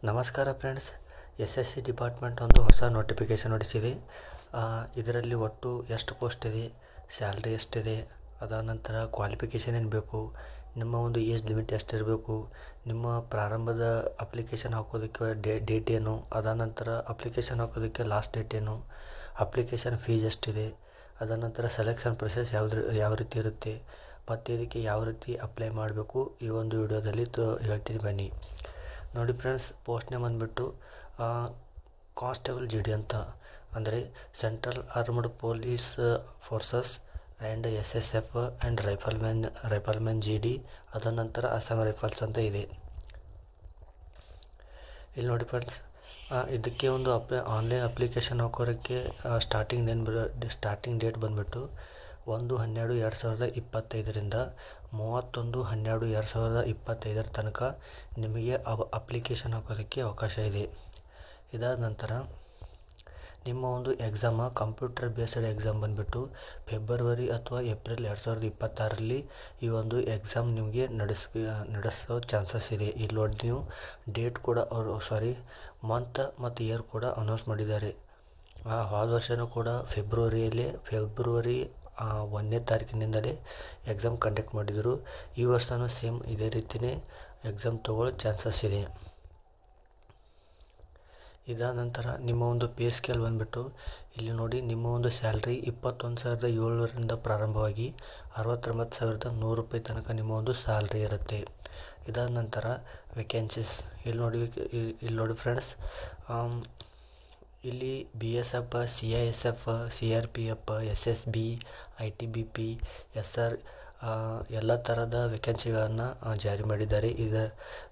ನಮಸ್ಕಾರ friends. SSC department ಒಂದು ಹೊಸ ನೋಟಿಫಿಕೇಷನ್ ಹೊರಡಿಸಿದೆ. ಇದರಲ್ಲಿ ಒಟ್ಟು ಎಷ್ಟು ಪೋಸ್ಟ್ ಇದೆ, ಸ್ಯಾಲ್ರಿ ಎಷ್ಟಿದೆ, ಅದಾದ ನಂತರ ಕ್ವಾಲಿಫಿಕೇಷನ್ ಏನು ಬೇಕು, ನಿಮ್ಮ ಒಂದು ಏಜ್ ಲಿಮಿಟ್ ಎಷ್ಟಿರಬೇಕು, ನಿಮ್ಮ ಪ್ರಾರಂಭದ ಅಪ್ಲಿಕೇಶನ್ ಹಾಕೋದಕ್ಕೆ ಡೇಟ್ ಏನು, ಅದಾದ ನಂತರ ಅಪ್ಲಿಕೇಶನ್ ಹಾಕೋದಕ್ಕೆ ಲಾಸ್ಟ್ ಡೇಟ್ ಏನು, ಅಪ್ಲಿಕೇಶನ್ ಫೀಸ್ ಎಷ್ಟಿದೆ, ಅದಾದ ನಂತರ ಸೆಲೆಕ್ಷನ್ ಪ್ರೊಸೆಸ್ ಯಾವ ರೀತಿ ಇರುತ್ತೆ ಮತ್ತು ಇದಕ್ಕೆ ಯಾವ ರೀತಿ ಅಪ್ಲೈ ಮಾಡಬೇಕು ಈ ಒಂದು ವಿಡಿಯೋದಲ್ಲಿ ಹೇಳ್ತೀನಿ ಬನ್ನಿ. ನೋಡಿ ಫ್ರೆಂಡ್ಸ್, ಪೋಸ್ಟ್ ನೇಮ್ ಬಂದುಬಿಟ್ಟು ಕಾನ್ಸ್ಟೇಬಲ್ GD ಅಂತ, ಅಂದರೆ central armed police forces and SSF and riflemen GD, ಅದ ನಂತರ ಅಸ್ಸಾಂ ರೈಫಲ್ಸ್ ಅಂತ ಇದೆ. ಇಲ್ಲಿ ನೋಡಿ ಫ್ರೆಂಡ್ಸ್, ಇದಕ್ಕೆ ಒಂದು ಆನ್ಲೈನ್ ಅಪ್ಲಿಕೇಶನ್ ಹಾಕೋದಕ್ಕೆ ಸ್ಟಾರ್ಟಿಂಗ್ ಡೇಟ್ ಬಂದುಬಿಟ್ಟು 1/12/2025ರಿಂದ 31/12/2025 ತನಕ ನಿಮಗೆ ಅಪ್ಲಿಕೇಶನ್ ಹಾಕೋದಕ್ಕೆ ಅವಕಾಶ ಇದೆ. ಇದಾದ ನಂತರ ನಿಮ್ಮ ಒಂದು ಎಕ್ಸಾಮ ಕಂಪ್ಯೂಟರ್ ಬೇಸ್ಡ್ ಎಕ್ಸಾಮ್ ಬಂದುಬಿಟ್ಟು ಫೆಬ್ರವರಿ ಅಥವಾ ಏಪ್ರಿಲ್ 2026ರಲ್ಲಿ ಈ ಒಂದು ಎಕ್ಸಾಮ್ ನಿಮಗೆ ನಡೆಸೋ ಚಾನ್ಸಸ್ ಇದೆ. ಇಲ್ಲಿ ನೋಡಿ, ನೀವು ಡೇಟ್ ಕೂಡ ಮಂತ್ ಮತ್ತು ಇಯರ್ ಕೂಡ ಅನೌನ್ಸ್ ಮಾಡಿದ್ದಾರೆ. ಹೋದ ವರ್ಷವೂ ಕೂಡ ಫೆಬ್ರವರಿ 1ನೇ ತಾರೀಕಿನಿಂದಲೇ ಎಕ್ಸಾಮ್ ಕಂಡಕ್ಟ್ ಮಾಡಿದರು. ಈ ವರ್ಷವೂ ಸೇಮ್ ಇದೇ ರೀತಿಯೇ ಎಕ್ಸಾಮ್ ತಗೊಳ್ಳೋ ಚಾನ್ಸಸ್ ಇದೆ. ಇದಾದ ನಂತರ ನಿಮ್ಮ ಒಂದು ಪೇ ಸ್ಕೇಲ್ ಬಂದುಬಿಟ್ಟು ಇಲ್ಲಿ ನೋಡಿ, ನಿಮ್ಮ ಒಂದು ಸ್ಯಾಲ್ರಿ 21,700ರಿಂದ ಪ್ರಾರಂಭವಾಗಿ 69,100 ತನಕ ನಿಮ್ಮ ಒಂದು ಸ್ಯಾಲ್ರಿ ಇರುತ್ತೆ. ಇದಾದ ನಂತರ ವೇಕೆನ್ಸೀಸ್ ಇಲ್ಲಿ ನೋಡಿ ಫ್ರೆಂಡ್ಸ್, ಇಲ್ಲಿ BSF, CISF, CRPF, SSB, ITBP, SR ಎಲ್ಲ ಥರದ ವೇಕೆನ್ಸಿಗಳನ್ನು ಜಾರಿ ಮಾಡಿದ್ದಾರೆ. ಈಗ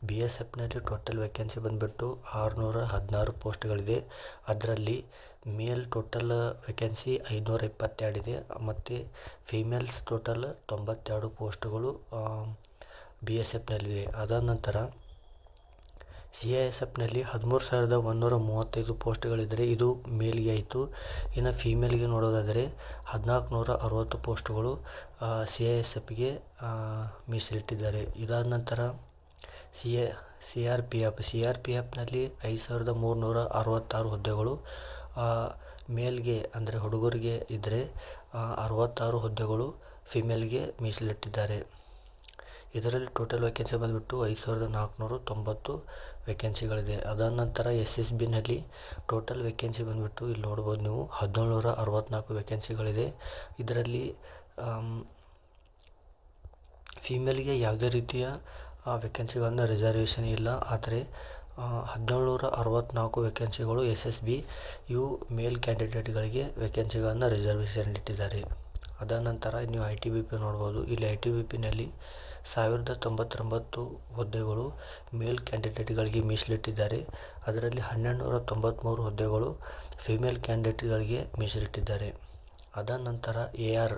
BSFನಲ್ಲಿ ಟೋಟಲ್ ವೇಕೆನ್ಸಿ ಬಂದುಬಿಟ್ಟು 616 ಪೋಸ್ಟ್ಗಳಿದೆ. ಅದರಲ್ಲಿ ಮೇಲ್ ಟೋಟಲ್ ವೇಕೆನ್ಸಿ 522 ಇದೆ ಮತ್ತು ಫೀಮೇಲ್ಸ್ ಟೋಟಲ್ 92 ಪೋಸ್ಟ್ಗಳು BSFನಲ್ಲಿದೆ. ಅದಾದ ನಂತರ CISFನಲ್ಲಿ 13,135 ಪೋಸ್ಟ್ಗಳಿದ್ದರೆ ಇದು ಮೇಲ್ಗೆ ಆಯಿತು. ಇನ್ನು ಫೀಮೇಲ್ಗೆ ನೋಡೋದಾದರೆ 1,460 ಪೋಸ್ಟ್ಗಳು CISFಗೆ ಮೀಸಲಿಟ್ಟಿದ್ದಾರೆ. ಇದಾದ ನಂತರ CRPFನಲ್ಲಿ 5,366 ಹುದ್ದೆಗಳು ಮೇಲ್ಗೆ ಅಂದರೆ ಹುಡುಗರಿಗೆ ಇದ್ದರೆ 66 ಹುದ್ದೆಗಳು ಫಿಮೇಲ್ಗೆ ಮೀಸಲಿಟ್ಟಿದ್ದಾರೆ. ಇದರಲ್ಲಿ ಟೋಟಲ್ ವೇಕೆನ್ಸಿ ಬಂದುಬಿಟ್ಟು 5,490 ವೇಕೆನ್ಸಿಗಳಿದೆ. ಅದಾದ ನಂತರ SSBನಲ್ಲಿ ಟೋಟಲ್ ವೇಕೆನ್ಸಿ ಬಂದುಬಿಟ್ಟು ಇಲ್ಲಿ ನೋಡ್ಬೋದು ನೀವು 1,764 ವೇಕೆನ್ಸಿಗಳಿದೆ. ಇದರಲ್ಲಿ ಫೀಮೇಲ್ಗೆ ಯಾವುದೇ ರೀತಿಯ ವೇಕೆನ್ಸಿಗಳನ್ನು ರಿಸರ್ವೇಷನ್ ಇಲ್ಲ. ಆದರೆ 1,764 ವೇಕೆನ್ಸಿಗಳು SSB ಇವು ಮೇಲ್ ಕ್ಯಾಂಡಿಡೇಟ್ಗಳಿಗೆ ವೇಕೆನ್ಸಿಗಳನ್ನು ರಿಸರ್ವೇಷನ್ ಇಟ್ಟಿದ್ದಾರೆ. ಅದಾದ ನಂತರ ನೀವು ITBP ನೋಡ್ಬೋದು. ಇಲ್ಲಿ ITBPನಲ್ಲಿ 1,099 ಹುದ್ದೆಗಳು ಮೇಲ್ ಕ್ಯಾಂಡಿಡೇಟ್ಗಳಿಗೆ ಮೀಸಲಿಟ್ಟಿದ್ದಾರೆ. ಅದರಲ್ಲಿ 1,293 ಹುದ್ದೆಗಳು ಫಿಮೇಲ್ ಕ್ಯಾಂಡಿಡೇಟ್ಗಳಿಗೆ ಮೀಸಲಿಟ್ಟಿದ್ದಾರೆ. ಅದಾದ ನಂತರ AR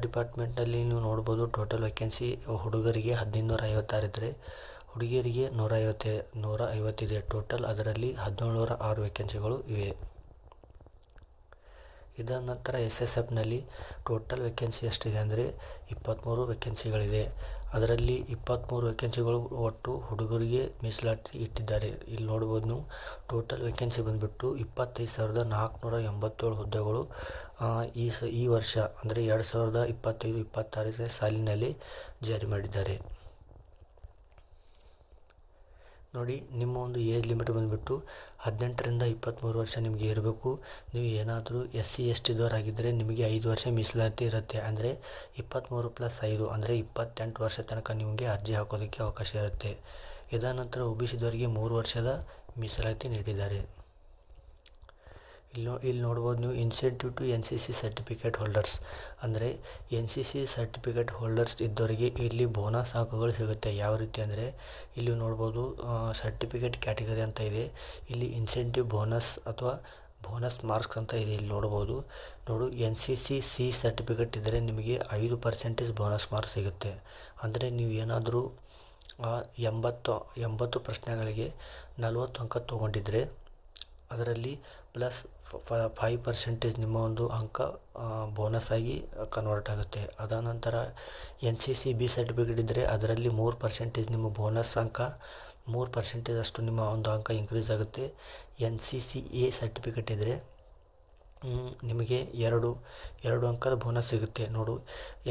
ಡಿಪಾರ್ಟ್ಮೆಂಟ್ನಲ್ಲಿ ನೀವು ನೋಡ್ಬೋದು. ಟೋಟಲ್ ವೇಕೆನ್ಸಿ ಹುಡುಗರಿಗೆ 1,556 ಇದ್ದರೆ ಹುಡುಗಿಯರಿಗೆ 150 ಇದೆ ಟೋಟಲ್. ಅದರಲ್ಲಿ 1,706 ವೇಕೆನ್ಸಿಗಳು ಇವೆ. ಇದಾದ ನಂತರ SSFನಲ್ಲಿ ಟೋಟಲ್ ವೇಕೆನ್ಸಿ ಎಷ್ಟಿದೆ ಅಂದರೆ 23 ವೇಕೆನ್ಸಿಗಳಿದೆ. ಅದರಲ್ಲಿ 23 ವೇಕೆನ್ಸಿಗಳು ಒಟ್ಟು ಹುಡುಗರಿಗೆ ಮೀಸಲಾತಿ ಇಟ್ಟಿದ್ದಾರೆ. ಇಲ್ಲಿ ನೋಡ್ಬೋದು ನೀವು, ಟೋಟಲ್ ವೇಕೆನ್ಸಿ ಬಂದುಬಿಟ್ಟು 25,487 ಹುದ್ದೆಗಳು ಈ ವರ್ಷ ಅಂದರೆ 2025-26 ಸಾಲಿನಲ್ಲಿ ಜಾರಿ ಮಾಡಿದ್ದಾರೆ. ನೋಡಿ, ನಿಮ್ಮ ಒಂದು ಏಜ್ ಲಿಮಿಟ್ ಬಂದುಬಿಟ್ಟು 18ರಿಂದ 23 ವರ್ಷ ನಿಮಗೆ ಇರಬೇಕು. ನೀವು ಏನಾದರೂ SC ST ದವರಾಗಿದ್ದರೆ ನಿಮಗೆ 5 ವರ್ಷ ಮೀಸಲಾತಿ ಇರುತ್ತೆ. ಅಂದರೆ 23+5 ಅಂದರೆ 28 ವರ್ಷ ತನಕ ನಿಮಗೆ ಅರ್ಜಿ ಹಾಕೋದಕ್ಕೆ ಅವಕಾಶ ಇರುತ್ತೆ. ಇದಾದ ನಂತರ OBC ದವರಿಗೆ 3 ವರ್ಷದ ಮೀಸಲಾತಿ ನೀಡಿದ್ದಾರೆ. ಇಲ್ಲಿ ನೋಡ್ಬೋದು ನೀವು, incentive to NCC certificate holders ಅಂದರೆ NCC ಸರ್ಟಿಫಿಕೇಟ್ ಹೋಲ್ಡರ್ಸ್ ಇದ್ದವರಿಗೆ ಇಲ್ಲಿ ಬೋನಸ್ ಅಂಕಗಳು ಸಿಗುತ್ತೆ. ಯಾವ ರೀತಿ ಅಂದರೆ ಇಲ್ಲಿ ನೋಡ್ಬೋದು, ಸರ್ಟಿಫಿಕೇಟ್ ಕ್ಯಾಟಗರಿ ಅಂತ ಇದೆ. ಇಲ್ಲಿ ಇನ್ಸೆಂಟಿವ್ ಬೋನಸ್ ಅಥವಾ ಬೋನಸ್ ಮಾರ್ಕ್ಸ್ ಅಂತ ಇದೆ. ಇಲ್ಲಿ ನೋಡ್ಬೋದು. NCC C ಸರ್ಟಿಫಿಕೇಟ್ ಇದ್ದರೆ ನಿಮಗೆ 5% ಬೋನಸ್ ಮಾರ್ಕ್ಸ್ ಸಿಗುತ್ತೆ. ಅಂದರೆ ನೀವು ಏನಾದರೂ 80 ಪ್ರಶ್ನೆಗಳಿಗೆ 40 ಅಂಕ ತೊಗೊಂಡಿದ್ರೆ ಅದರಲ್ಲಿ ಪ್ಲಸ್ 5% ನಿಮ್ಮ ಒಂದು ಅಂಕ ಬೋನಸ್ ಆಗಿ ಕನ್ವರ್ಟ್ ಆಗುತ್ತೆ. ಅದಾದ ನಂತರ NCC B ಸರ್ಟಿಫಿಕೇಟ್ ಇದ್ದರೆ ಅದರಲ್ಲಿ 3% ನಿಮ್ಮ ಬೋನಸ್ ಅಂಕ 3% ಅಷ್ಟು ನಿಮ್ಮ ಒಂದು ಅಂಕ ಇನ್ಕ್ರೀಸ್ ಆಗುತ್ತೆ. NCCA ಸರ್ಟಿಫಿಕೇಟ್ ಇದ್ದರೆ ನಿಮಗೆ ಎರಡು ಅಂಕದ ಬೋನಸ್ ಸಿಗುತ್ತೆ. ನೋಡು,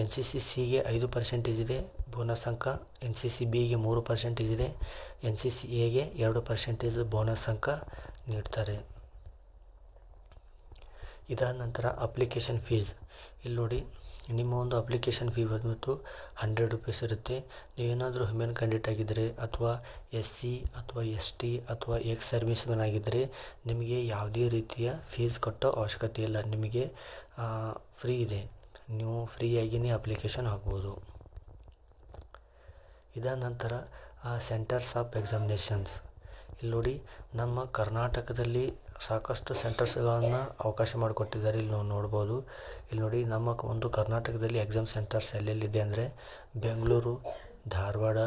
NCCಗೆ 5% ಇದೆ ಬೋನಸ್ ಅಂಕ, NCCBಗೆ 3% ಇದೆ, NCCAಗೆ 2% ಬೋನಸ್ ಅಂಕ ನೀಡ್ತಾರೆ. ಇದಾದ ನಂತರ ಅಪ್ಲಿಕೇಶನ್ ಫೀಸ್. ಇಲ್ಲಿ ನೋಡಿ, ನಿಮ್ಮ ಒಂದು ಅಪ್ಲಿಕೇಶನ್ ಫೀ ಬಂದ್ಬಿಟ್ಟು 100 ರೂಪೀಸ್ ಇರುತ್ತೆ. ನೀವೇನಾದರೂ ಹ್ಯೂಮನ್ ಕ್ಯಾಂಡಿಡೇಟ್ ಆಗಿದ್ದರೆ ಅಥವಾ SC ಅಥವಾ ST ಅಥವಾ ಎಕ್ಸ್ ಸರ್ವಿಸ್ ಮ್ಯಾನ್ ಆಗಿದ್ದರೆ ನಿಮಗೆ ಯಾವುದೇ ರೀತಿಯ ಫೀಸ್ ಕಟ್ಟೋ ಅವಶ್ಯಕತೆ ಇಲ್ಲ. ನಿಮಗೆ ಫ್ರೀ ಇದೆ, ನೀವು ಫ್ರೀಯಾಗಿಯೇ ಅಪ್ಲಿಕೇಶನ್ ಹಾಕ್ಬೋದು. ಇದಾದ ನಂತರ ಸೆಂಟರ್ಸ್ ಆಫ್ ಎಕ್ಸಾಮಿನೇಷನ್ಸ್. ಇಲ್ಲಿ ನೋಡಿ, ನಮ್ಮ ಕರ್ನಾಟಕದಲ್ಲಿ ಸಾಕಷ್ಟು ಸೆಂಟರ್ಸ್ಗಳನ್ನು ಅವಕಾಶ ಮಾಡಿಕೊಟ್ಟಿದ್ದಾರೆ. ಇಲ್ಲಿ ನಾವು ನೋಡ್ಬೋದು. ಇಲ್ಲಿ ನೋಡಿ, ನಮ್ಮ ಒಂದು ಕರ್ನಾಟಕದಲ್ಲಿ ಎಕ್ಸಾಮ್ ಸೆಂಟರ್ಸ್ ಎಲ್ಲೆಲ್ಲಿದೆ ಅಂದರೆ ಬೆಂಗಳೂರು, ಧಾರವಾಡ,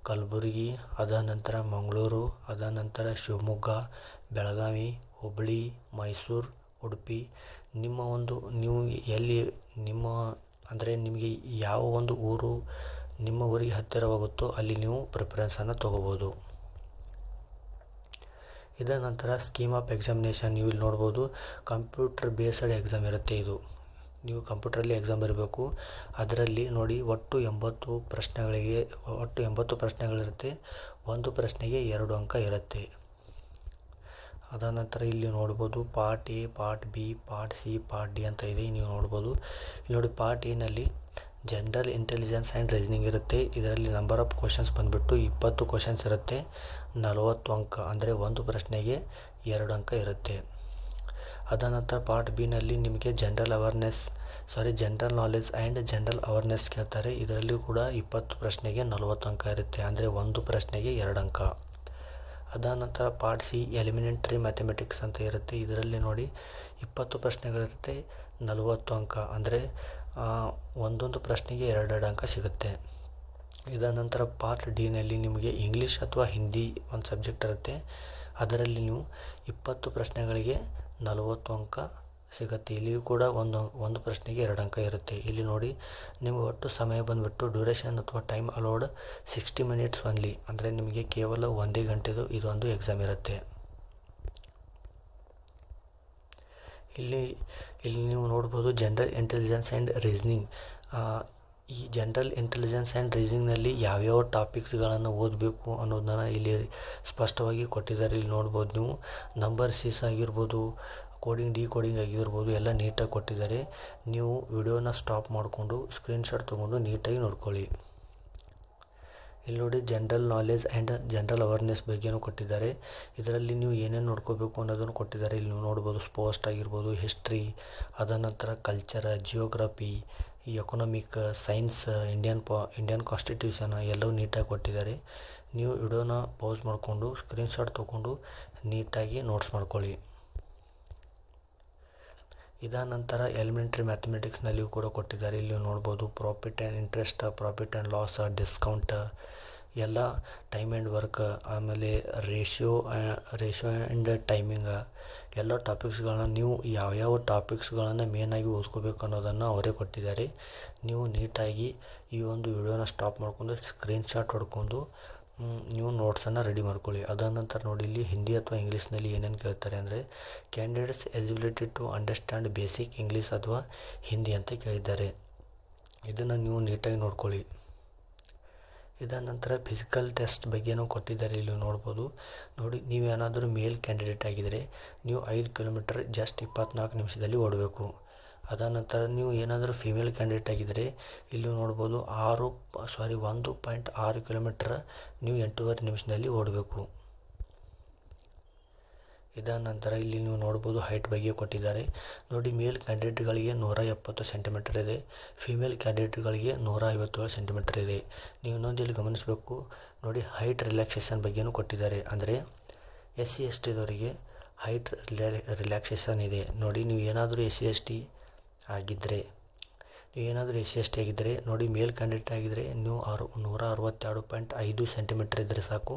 ಕಲಬುರಗಿ, ಅದಾದ ನಂತರ ಮಂಗಳೂರು, ಅದಾದ ನಂತರ ಶಿವಮೊಗ್ಗ, ಬೆಳಗಾವಿ, ಹುಬ್ಬಳ್ಳಿ, ಮೈಸೂರು, ಉಡುಪಿ. ನೀವು ಎಲ್ಲಿ ಅಂದರೆ ನಿಮಗೆ ಯಾವ ಒಂದು ಊರು ನಿಮ್ಮ ಊರಿಗೆ ಹತ್ತಿರವಾಗುತ್ತೋ ಅಲ್ಲಿ ನೀವು ಪ್ರಿಫರೆನ್ಸನ್ನು ತೊಗೋಬೋದು. ಇದಾದ ನಂತರ ಸ್ಕೀಮ್ ಆಫ್ ಎಕ್ಸಾಮಿನೇಷನ್. ನೀವು ಇಲ್ಲಿ ನೋಡ್ಬೋದು, ಕಂಪ್ಯೂಟರ್ ಬೇಸ್ಡ್ ಎಕ್ಸಾಮ್ ಇರುತ್ತೆ. ಇದು ನೀವು ಕಂಪ್ಯೂಟ್ರಲ್ಲಿ ಎಕ್ಸಾಮ್ ಬರೀಬೇಕು. ಅದರಲ್ಲಿ ನೋಡಿ, ಒಟ್ಟು 80 ಪ್ರಶ್ನೆಗಳಿರುತ್ತೆ. ಒಂದು ಪ್ರಶ್ನೆಗೆ 2 ಅಂಕ ಇರುತ್ತೆ. ಅದಾದ ನಂತರ ಇಲ್ಲಿ ನೋಡ್ಬೋದು, part A, part B, part C, part D ಅಂತ ಇದೆ. ನೀವು ನೋಡ್ಬೋದು. ಇಲ್ಲಿ ನೋಡಿ, ಪಾರ್ಟ್ ಎನಲ್ಲಿ ಜನರಲ್ ಇಂಟೆಲಿಜೆನ್ಸ್ ಆ್ಯಂಡ್ ರೀಸನಿಂಗ್ ಇರುತ್ತೆ. ಇದರಲ್ಲಿ ನಂಬರ್ ಆಫ್ ಕ್ವಶನ್ಸ್ ಬಂದುಬಿಟ್ಟು 20 ಕ್ವಶನ್ಸ್ ಇರುತ್ತೆ. 40 ಅಂಕ, ಅಂದರೆ ಒಂದು ಪ್ರಶ್ನೆಗೆ 2 ಅಂಕ ಇರುತ್ತೆ. ಅದಾದ ನಂತರ ಪಾರ್ಟ್ ಬಿನಲ್ಲಿ ನಿಮಗೆ general knowledge and general awareness ಕೇಳ್ತಾರೆ. ಇದರಲ್ಲಿ ಕೂಡ 20 ಪ್ರಶ್ನೆಗೆ 40 ಅಂಕ ಇರುತ್ತೆ, ಅಂದರೆ ಒಂದು ಪ್ರಶ್ನೆಗೆ 2 ಅಂಕ. ಅದಾದ ನಂತರ ಪಾರ್ಟ್ C ಎಲಿಮೆಂಟ್ರಿ ಮ್ಯಾಥಮೆಟಿಕ್ಸ್ ಅಂತ ಇರುತ್ತೆ. ಇದರಲ್ಲಿ ನೋಡಿ 20 ಪ್ರಶ್ನೆಗಳಿರುತ್ತೆ, 40 ಅಂಕ, ಅಂದರೆ ಒಂದೊಂದು ಪ್ರಶ್ನೆಗೆ 2 ಅಂಕ ಸಿಗುತ್ತೆ. ಇದಾದ ನಂತರ ಪಾರ್ಟ್ ಡಿನಲ್ಲಿ ನಿಮಗೆ ಇಂಗ್ಲೀಷ್ ಅಥವಾ ಹಿಂದಿ ಒಂದು ಸಬ್ಜೆಕ್ಟ್ ಇರುತ್ತೆ. ಅದರಲ್ಲಿ ನೀವು 20 ಪ್ರಶ್ನೆಗಳಿಗೆ 40 ಅಂಕ ಸಿಗುತ್ತೆ. ಇಲ್ಲಿಯೂ ಕೂಡ ಒಂದು ಪ್ರಶ್ನೆಗೆ 2 ಅಂಕ ಇರುತ್ತೆ. ಇಲ್ಲಿ ನೋಡಿ, ನಿಮಗೆ ಒಟ್ಟು ಸಮಯ ಬಂದುಬಿಟ್ಟು ಡ್ಯೂರೇಷನ್ ಅಥವಾ ಟೈಮ್ ಅಲೋಡ್ 60 ಮಿನಿಟ್ಸ್ ಒನ್ಲಿ, ಅಂದರೆ ನಿಮಗೆ ಕೇವಲ 1 ಗಂಟೆದು ಇದೊಂದು ಎಕ್ಸಾಮ್ ಇರುತ್ತೆ. ಇಲ್ಲಿ ನೀವು ನೋಡ್ಬೋದು ಜನರಲ್ ಇಂಟೆಲಿಜೆನ್ಸ್ ಆ್ಯಂಡ್ ರೀಸನಿಂಗ್. ಈ ಜನರಲ್ ಇಂಟೆಲಿಜೆನ್ಸ್ ಆ್ಯಂಡ್ ರೀಸನಿಂಗ್ನಲ್ಲಿ ಯಾವ್ಯಾವ ಟಾಪಿಕ್ಸ್ಗಳನ್ನು ಓದಬೇಕು ಅನ್ನೋದನ್ನು ಇಲ್ಲಿ ಸ್ಪಷ್ಟವಾಗಿ ಕೊಟ್ಟಿದ್ದಾರೆ. ಇಲ್ಲಿ ನೋಡ್ಬೋದು ನೀವು, ನಂಬರ್ ಸೀಸ್ ಆಗಿರ್ಬೋದು, ಡಿಕೋಡಿಂಗ್ ಆಗಿರ್ಬೋದು, ಎಲ್ಲ ನೀಟಾಗಿ ಕೊಟ್ಟಿದ್ದಾರೆ. ನೀವು ವಿಡಿಯೋನ ಸ್ಟಾಪ್ ಮಾಡಿಕೊಂಡು ಸ್ಕ್ರೀನ್ಶಾಟ್ ತೊಗೊಂಡು ನೀಟಾಗಿ ನೋಡ್ಕೊಳ್ಳಿ. ಇಲ್ಲಿ ನೋಡಿ, general knowledge and general awareness ಬಗ್ಗೆನೂ ಕೊಟ್ಟಿದ್ದಾರೆ. ಇದರಲ್ಲಿ ನೀವು ಏನೇನು ನೋಡ್ಕೋಬೇಕು ಅನ್ನೋದನ್ನು ಕೊಟ್ಟಿದ್ದಾರೆ. ಇಲ್ಲಿ ನೀವು ನೋಡ್ಬೋದು, ಸ್ಪೋಸ್ಟ್ ಆಗಿರ್ಬೋದು, ಹಿಸ್ಟ್ರಿ, ಅದಾದ ನಂತರ culture, geography, economic, science, Indian constitution ಎಲ್ಲವೂ ನೀಟಾಗಿ ಕೊಟ್ಟಿದ್ದಾರೆ. ನೀವು ವಿಡಿಯೋನ ಪೌಸ್ ಮಾಡಿಕೊಂಡು ಸ್ಕ್ರೀನ್ಶಾಟ್ ತೊಗೊಂಡು ನೀಟಾಗಿ ನೋಟ್ಸ್ ಮಾಡ್ಕೊಳ್ಳಿ. ಇದಾದ ನಂತರ ಎಲಿಮೆಂಟ್ರಿ ಮ್ಯಾಥಮೆಟಿಕ್ಸ್ನಲ್ಲಿಯೂ ಕೂಡ ಕೊಟ್ಟಿದ್ದಾರೆ. ಇಲ್ಲಿ ನೋಡ್ಬೋದು, profit and interest, profit and loss, discount, ಎಲ್ಲ ಟೈಮ್ ಆ್ಯಂಡ್ ವರ್ಕ್, ಆಮೇಲೆ ರೇಷಿಯೋ ಆ್ಯಂಡ್ ಟೈಮಿಂಗ್, ಎಲ್ಲ ಟಾಪಿಕ್ಸ್ಗಳನ್ನ ನೀವು ಯಾವ್ಯಾವ ಟಾಪಿಕ್ಸ್ಗಳನ್ನು ಮೇನಾಗಿ ಓದ್ಕೋಬೇಕು ಅನ್ನೋದನ್ನು ಅವರೇ ಕೊಟ್ಟಿದ್ದಾರೆ. ನೀವು ನೀಟಾಗಿ ಈ ಒಂದು ವಿಡಿಯೋನ ಸ್ಟಾಪ್ ಮಾಡ್ಕೊಂಡು ಸ್ಕ್ರೀನ್ಶಾಟ್ ಹೊಡ್ಕೊಂಡು ನೀವು ನೋಟ್ಸನ್ನು ರೆಡಿ ಮಾಡ್ಕೊಳ್ಳಿ. ಅದಾದ ನಂತರ ನೋಡಿ, ಇಲ್ಲಿ ಹಿಂದಿ ಅಥವಾ ಇಂಗ್ಲೀಷ್ನಲ್ಲಿ ಏನೇನು ಕೇಳ್ತಾರೆ ಅಂದರೆ candidates eligibility to understand basic English ಅಥವಾ ಹಿಂದಿ ಅಂತ ಕೇಳಿದ್ದಾರೆ. ಇದನ್ನು ನೀವು ನೀಟಾಗಿ ನೋಡ್ಕೊಳ್ಳಿ. ಇದಾದ ನಂತರ ಫಿಸಿಕಲ್ ಟೆಸ್ಟ್ ಬಗ್ಗೆನೂ ಕೊಟ್ಟಿದ್ದಾರೆ. ಇಲ್ಲಿ ನೋಡ್ಬೋದು. ನೋಡಿ, ನೀವೇನಾದರೂ ಮೇಲ್ ಕ್ಯಾಂಡಿಡೇಟ್ ಆಗಿದ್ದರೆ ನೀವು 5 ಕಿಲೋಮೀಟರ್ ಜಸ್ಟ್ 24 ನಿಮಿಷದಲ್ಲಿ ಓಡಬೇಕು. ಅದಾದ ನಂತರ ನೀವು ಏನಾದರೂ ಫಿಮೇಲ್ ಕ್ಯಾಂಡಿಡೇಟ್ ಆಗಿದ್ದರೆ ಇಲ್ಲಿ ನೋಡ್ಬೋದು, 1.6 ಕಿಲೋಮೀಟರ್ ನೀವು 8.5 ನಿಮಿಷದಲ್ಲಿ ಓಡಬೇಕು. ಇದಾದ ನಂತರ ಇಲ್ಲಿ ನೀವು ನೋಡ್ಬೋದು, ಹೈಟ್ ಬಗ್ಗೆ ಕೊಟ್ಟಿದ್ದಾರೆ. ನೋಡಿ, ಮೇಲ್ ಕ್ಯಾಂಡಿಡೇಟ್ಗಳಿಗೆ 170 ಸೆಂಟಿಮೀಟರ್ ಇದೆ, ಫಿಮೇಲ್ ಕ್ಯಾಂಡಿಡೇಟ್ಗಳಿಗೆ 157 ಸೆಂಟಿಮೀಟರ್ ಇದೆ. ನೀವು ಇನ್ನೊಂದು ಇಲ್ಲಿ ಗಮನಿಸಬೇಕು, ನೋಡಿ, ಹೈಟ್ ರಿಲ್ಯಾಕ್ಸೇಷನ್ ಬಗ್ಗೆನೂ ಕೊಟ್ಟಿದ್ದಾರೆ. ಅಂದರೆ SC ST ದವರಿಗೆ ಹೈಟ್ ರಿಲ್ಯಾಕ್ಸೇಷನ್ ಇದೆ. ನೋಡಿ, ನೀವು ಏನಾದರೂ SC ST ಆಗಿದ್ದರೆ ನೋಡಿ, ಮೇಲ್ ಕ್ಯಾಂಡಿಡೇಟ್ ಆಗಿದ್ದರೆ ನೀವು 162.5 ಸೆಂಟಿಮೀಟರ್ ಇದ್ದರೆ ಸಾಕು.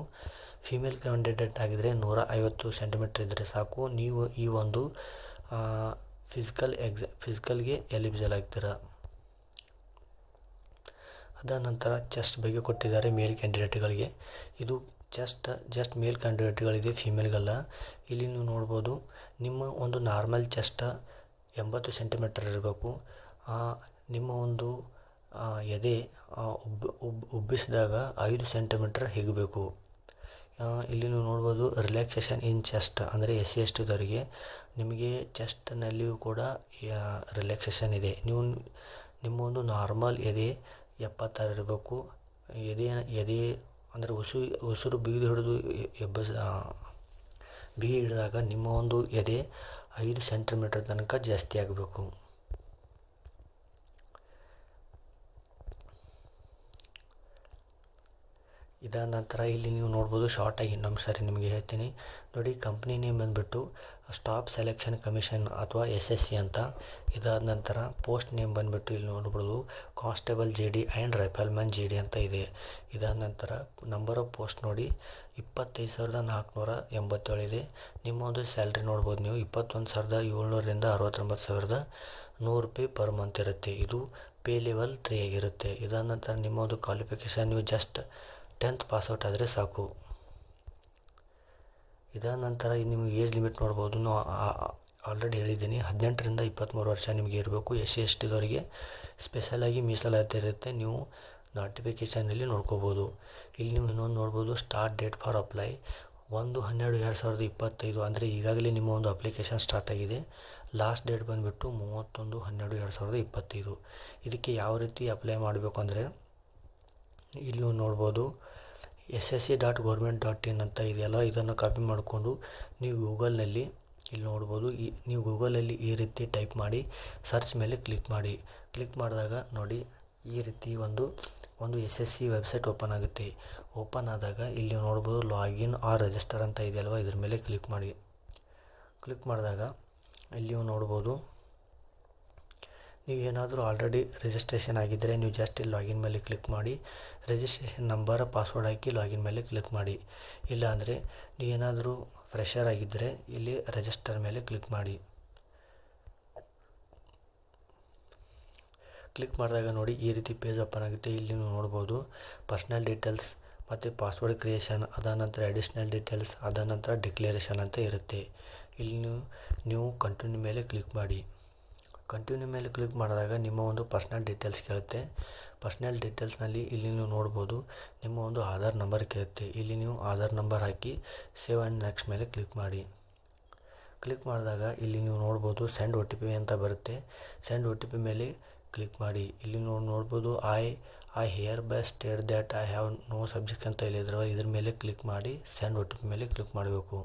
ಫಿಮೇಲ್ ಕ್ಯಾಂಡಿಡೇಟ್ ಆಗಿದ್ದರೆ 150 ಸೆಂಟಿಮೀಟರ್ ಇದ್ದರೆ ಸಾಕು. ನೀವು ಈ ಒಂದು ಫಿಸಿಕಲ್ಗೆ ಎಲಿಜಿಬಲ್ ಆಗ್ತೀರ. ಅದಾದ ನಂತರ ಚೆಸ್ಟ್ ಬಗ್ಗೆ ಕೊಟ್ಟಿದ್ದಾರೆ ಮೇಲ್ ಕ್ಯಾಂಡಿಡೇಟ್ಗಳಿಗೆ. ಇದು ಜಸ್ಟ್ ಮೇಲ್ ಕ್ಯಾಂಡಿಡೇಟ್ಗಳಿದೆ, ಫೀಮೇಲ್ಗಲ್ಲ. ಇಲ್ಲಿ ನೀವು ನೋಡ್ಬೋದು ನಿಮ್ಮ ಒಂದು ನಾರ್ಮಲ್ ಚೆಸ್ಟ್ 80 ಸೆಂಟಿಮೀಟರ್ ಇರಬೇಕು. ನಿಮ್ಮ ಒಂದು ಎದೆ ಉಬ್ಬಿಸಿದಾಗ 5 ಸೆಂಟಿಮೀಟರ್ ಹಿಗಬೇಕು. ಇಲ್ಲಿ ನೀವು ನೋಡ್ಬೋದು ರಿಲ್ಯಾಕ್ಸೇಷನ್ ಇನ್ ಚೆಸ್ಟ್, ಅಂದರೆ SC/ST ದವರಿಗೆ ನಿಮಗೆ ಚೆಸ್ಟ್ನಲ್ಲಿಯೂ ಕೂಡ ರಿಲ್ಯಾಕ್ಸೇಷನ್ ಇದೆ. ನಿಮ್ಮ ಒಂದು ನಾರ್ಮಲ್ ಎದೆ 76 ಇರಬೇಕು. ಎದೆ ಅಂದರೆ ಉಸಿರು ಬಿಗಿ ಹಿಡಿದಾಗ ನಿಮ್ಮ ಒಂದು ಎದೆ 5 ಸೆಂಟಿಮೀಟರ್ ತನಕ ಜಾಸ್ತಿ ಆಗಬೇಕು. ಇದಾದ ನಂತರ ಇಲ್ಲಿ ನೀವು ನೋಡ್ಬೋದು, ಶಾರ್ಟಾಗಿ ಇನ್ನೊಂದು ಸಾರಿ ನಿಮಗೆ ಹೇಳ್ತೀನಿ ನೋಡಿ. ಕಂಪ್ನಿ ನೇಮ್ ಬಂದುಬಿಟ್ಟು ಸ್ಟಾಫ್ ಸೆಲೆಕ್ಷನ್ ಕಮಿಷನ್ ಅಥವಾ SSC ಅಂತ. ಇದಾದ ನಂತರ ಪೋಸ್ಟ್ ನೇಮ್ ಬಂದುಬಿಟ್ಟು ಇಲ್ಲಿ ನೋಡ್ಬೋದು ಕಾನ್ಸ್ಟೇಬಲ್ JD ಆ್ಯಂಡ್ ರೈಫಲ್ಮ್ಯಾನ್ JD ಅಂತ ಇದೆ. ಇದಾದ ನಂತರ ನಂಬರ್ ಆಫ್ ಪೋಸ್ಟ್ ನೋಡಿ 25,487 ಇದೆ. ನಿಮ್ಮ ಒಂದು ಸ್ಯಾಲ್ರಿ ನೋಡ್ಬೋದು ನೀವು 21,700ರಿಂದ 69,100 ರೂಪಾಯಿ ಪರ್ ಮಂತ್ ಇರುತ್ತೆ. ಇದು ಪೇ ಲೆವೆಲ್ 3 ಆಗಿರುತ್ತೆ. ಇದಾದ ನಂತರ ನಿಮ್ಮ ಒಂದು ಕ್ವಾಲಿಫಿಕೇಷನ್ ನೀವು ಜಸ್ಟ್ 10th ಪಾಸ್ಔಟ್ ಆದರೆ ಸಾಕು. ಇದಾದ ನಂತರ ನಿಮಗೆ ಏಜ್ ಲಿಮಿಟ್ ನೋಡ್ಬೋದು. ನಾವು ಆಲ್ರೆಡಿ ಹೇಳಿದ್ದೀನಿ 18ರಿಂದ 23 ವರ್ಷ ನಿಮಗೆ ಇರಬೇಕು. SC/ST ದವರಿಗೆ ಸ್ಪೆಷಲಾಗಿ ಮೀಸಲಾತಿ ಇರುತ್ತೆ, ನೀವು ನೋಟಿಫಿಕೇಷನಲ್ಲಿ ನೋಡ್ಕೋಬೋದು. ಇಲ್ಲಿ ನೀವು ಇನ್ನೊಂದು ನೋಡ್ಬೋದು, ಸ್ಟಾರ್ಟ್ ಡೇಟ್ ಫಾರ್ ಅಪ್ಲೈ 1/12/2025, ಅಂದರೆ ಈಗಾಗಲೇ ನಿಮ್ಮ ಒಂದು ಅಪ್ಲಿಕೇಶನ್ ಸ್ಟಾರ್ಟ್ ಆಗಿದೆ. ಲಾಸ್ಟ್ ಡೇಟ್ ಬಂದುಬಿಟ್ಟು 31/12/2025. ಇದಕ್ಕೆ ಯಾವ ರೀತಿ ಅಪ್ಲೈ ಮಾಡಬೇಕು ಅಂದರೆ ಇಲ್ಲಿ ನೀವು ನೋಡ್ಬೋದು ssc.government.in ಅಂತ ಇದೆಯಲ್ಲ, ಇದನ್ನು ಕಾಪಿ ಮಾಡಿಕೊಂಡು ನೀವು ಗೂಗಲ್ನಲ್ಲಿ ಇಲ್ಲಿ ನೋಡ್ಬೋದು. ನೀವು ಗೂಗಲಲ್ಲಿ ಈ ರೀತಿ ಟೈಪ್ ಮಾಡಿ ಸರ್ಚ್ ಮೇಲೆ ಕ್ಲಿಕ್ ಮಾಡಿ. ಕ್ಲಿಕ್ ಮಾಡಿದಾಗ ನೋಡಿ ಈ ರೀತಿ ಒಂದು SSC ವೆಬ್ಸೈಟ್ ಓಪನ್ ಆಗುತ್ತೆ. ಓಪನ್ ಆದಾಗ ಇಲ್ಲಿ ನೋಡ್ಬೋದು ಲಾಗಿನ್ ಆರ್ ರಿಜಿಸ್ಟರ್ ಅಂತ ಇದೆಯಲ್ವ, ಇದ್ರ ಮೇಲೆ ಕ್ಲಿಕ್ ಮಾಡಿ. ಕ್ಲಿಕ್ ಮಾಡಿದಾಗ ಇಲ್ಲಿ ನೀವು ನೋಡ್ಬೋದು, ನೀವು ಏನಾದರೂ ಆಲ್ರೆಡಿ ರಿಜಿಸ್ಟ್ರೇಷನ್ ಆಗಿದ್ದರೆ ನೀವು ಜಸ್ಟ್ ಇಲ್ಲಿ ಲಾಗಿನ್ ಮೇಲೆ ಕ್ಲಿಕ್ ಮಾಡಿ, ರಿಜಿಸ್ಟ್ರೇಷನ್ ನಂಬರ್ ಪಾಸ್ವರ್ಡ್ ಹಾಕಿ ಲಾಗಿನ್ ಮೇಲೆ ಕ್ಲಿಕ್ ಮಾಡಿ. ಇಲ್ಲ ಅಂದರೆ ನೀವು ಏನಾದರೂ ಫ್ರೆಷರ್ ಆಗಿದ್ದರೆ ಇಲ್ಲಿ ರಿಜಿಸ್ಟರ್ ಮೇಲೆ ಕ್ಲಿಕ್ ಮಾಡಿ. ಕ್ಲಿಕ್ ಮಾಡಿದಾಗ ನೋಡಿ ಈ ರೀತಿ ಪೇಜ್ ಓಪನ್ ಆಗುತ್ತೆ. ಇಲ್ಲಿ ನೀವು ನೋಡ್ಬೋದು ಪರ್ಸ್ನಲ್ ಡೀಟೇಲ್ಸ್ ಮತ್ತು ಪಾಸ್ವರ್ಡ್ ಕ್ರಿಯೇಷನ್, ಅದಾದ ನಂತರ ಅಡಿಷ್ನಲ್ ಡೀಟೇಲ್ಸ್, ಅದಾದ ನಂತರ ಡಿಕ್ಲೇರೇಷನ್ ಅಂತ ಇರುತ್ತೆ. ಇಲ್ಲಿ ನೀವು ಕಂಟಿನ್ಯೂ ಮೇಲೆ ಕ್ಲಿಕ್ ಮಾಡಿ. ಕಂಟಿನ್ಯೂ ಮೇಲೆ ಕ್ಲಿಕ್ ಮಾಡಿದಾಗ ನಿಮ್ಮ ಒಂದು ಪರ್ಸ್ನಲ್ ಡೀಟೇಲ್ಸ್ ಕೇಳುತ್ತೆ. ಪರ್ಸ್ನಲ್ ಡೀಟೇಲ್ಸ್ನಲ್ಲಿ ಇಲ್ಲಿ ನೀವು ನೋಡ್ಬೋದು ನಿಮ್ಮ ಒಂದು ಆಧಾರ್ ನಂಬರ್ ಕೇಳುತ್ತೆ. ಇಲ್ಲಿ ನೀವು Aadhaar number hockey save and next ಮೇಲೆ ಕ್ಲಿಕ್ ಮಾಡಿ. ಕ್ಲಿಕ್ ಮಾಡಿದಾಗ ಇಲ್ಲಿ ನೀವು ನೋಡ್ಬೋದು ಸೆಂಡ್ OTP ಅಂತ ಬರುತ್ತೆ. ಸೆಂಡ್ OTP ಮೇಲೆ ಕ್ಲಿಕ್ ಮಾಡಿ. ಇಲ್ಲಿ ನೋಡ್ಬೋದು I hereby state that I have no subject ಅಂತ ಹೇಳಿದ್ರು, ಇದ್ರ ಮೇಲೆ ಕ್ಲಿಕ್ ಮಾಡಿ ಸೆಂಡ್ OTP ಮೇಲೆ ಕ್ಲಿಕ್ ಮಾಡಬೇಕು.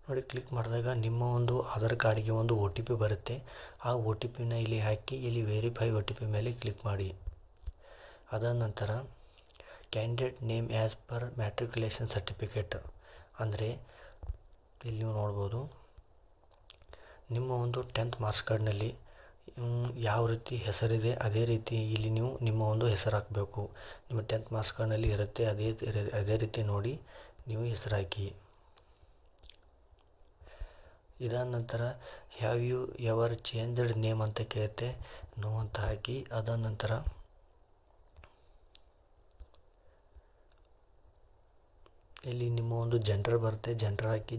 ನೋಡಿ ಕ್ಲಿಕ್ ಮಾಡಿದಾಗ ನಿಮ್ಮ ಒಂದು ಆಧಾರ್ ಕಾರ್ಡಿಗೆ ಒಂದು OTP ಬರುತ್ತೆ. ಆ OTPನ ಇಲ್ಲಿ ಹಾಕಿ ಇಲ್ಲಿ ವೆರಿಫೈ OTP ಮೇಲೆ ಕ್ಲಿಕ್ ಮಾಡಿ. ಅದಾದ ನಂತರ candidate name as per matriculation certificate, ಅಂದರೆ ಇಲ್ಲಿ ನೀವು ನೋಡ್ಬೋದು ನಿಮ್ಮ ಒಂದು 10th ಮಾರ್ಕ್ಸ್ ಕಾರ್ಡ್ನಲ್ಲಿ ಯಾವ ರೀತಿ ಹೆಸರಿದೆ ಅದೇ ರೀತಿ ಇಲ್ಲಿ ನೀವು ನಿಮ್ಮ ಒಂದು ಹೆಸರು ಹಾಕಬೇಕು. ನಿಮ್ಮ 10th ಮಾರ್ಕ್ಸ್ ಕಾರ್ಡ್ನಲ್ಲಿ ಇರುತ್ತೆ, ಅದೇ ರೀತಿ ನೋಡಿ ನೀವು ಹೆಸರು ಹಾಕಿ. ಇದಾದ ನಂತರ have you ever changed name ಅಂತ ಕೇಳುತ್ತೆ, ನೋ ಅಂತ ಹಾಕಿ. ಅದಾದ ನಂತರ ಇಲ್ಲಿ ನಿಮ್ಮ ಒಂದು ಜೆಂಡರ್ ಬರುತ್ತೆ, ಜೆಂಡರ್ ಹಾಕಿ.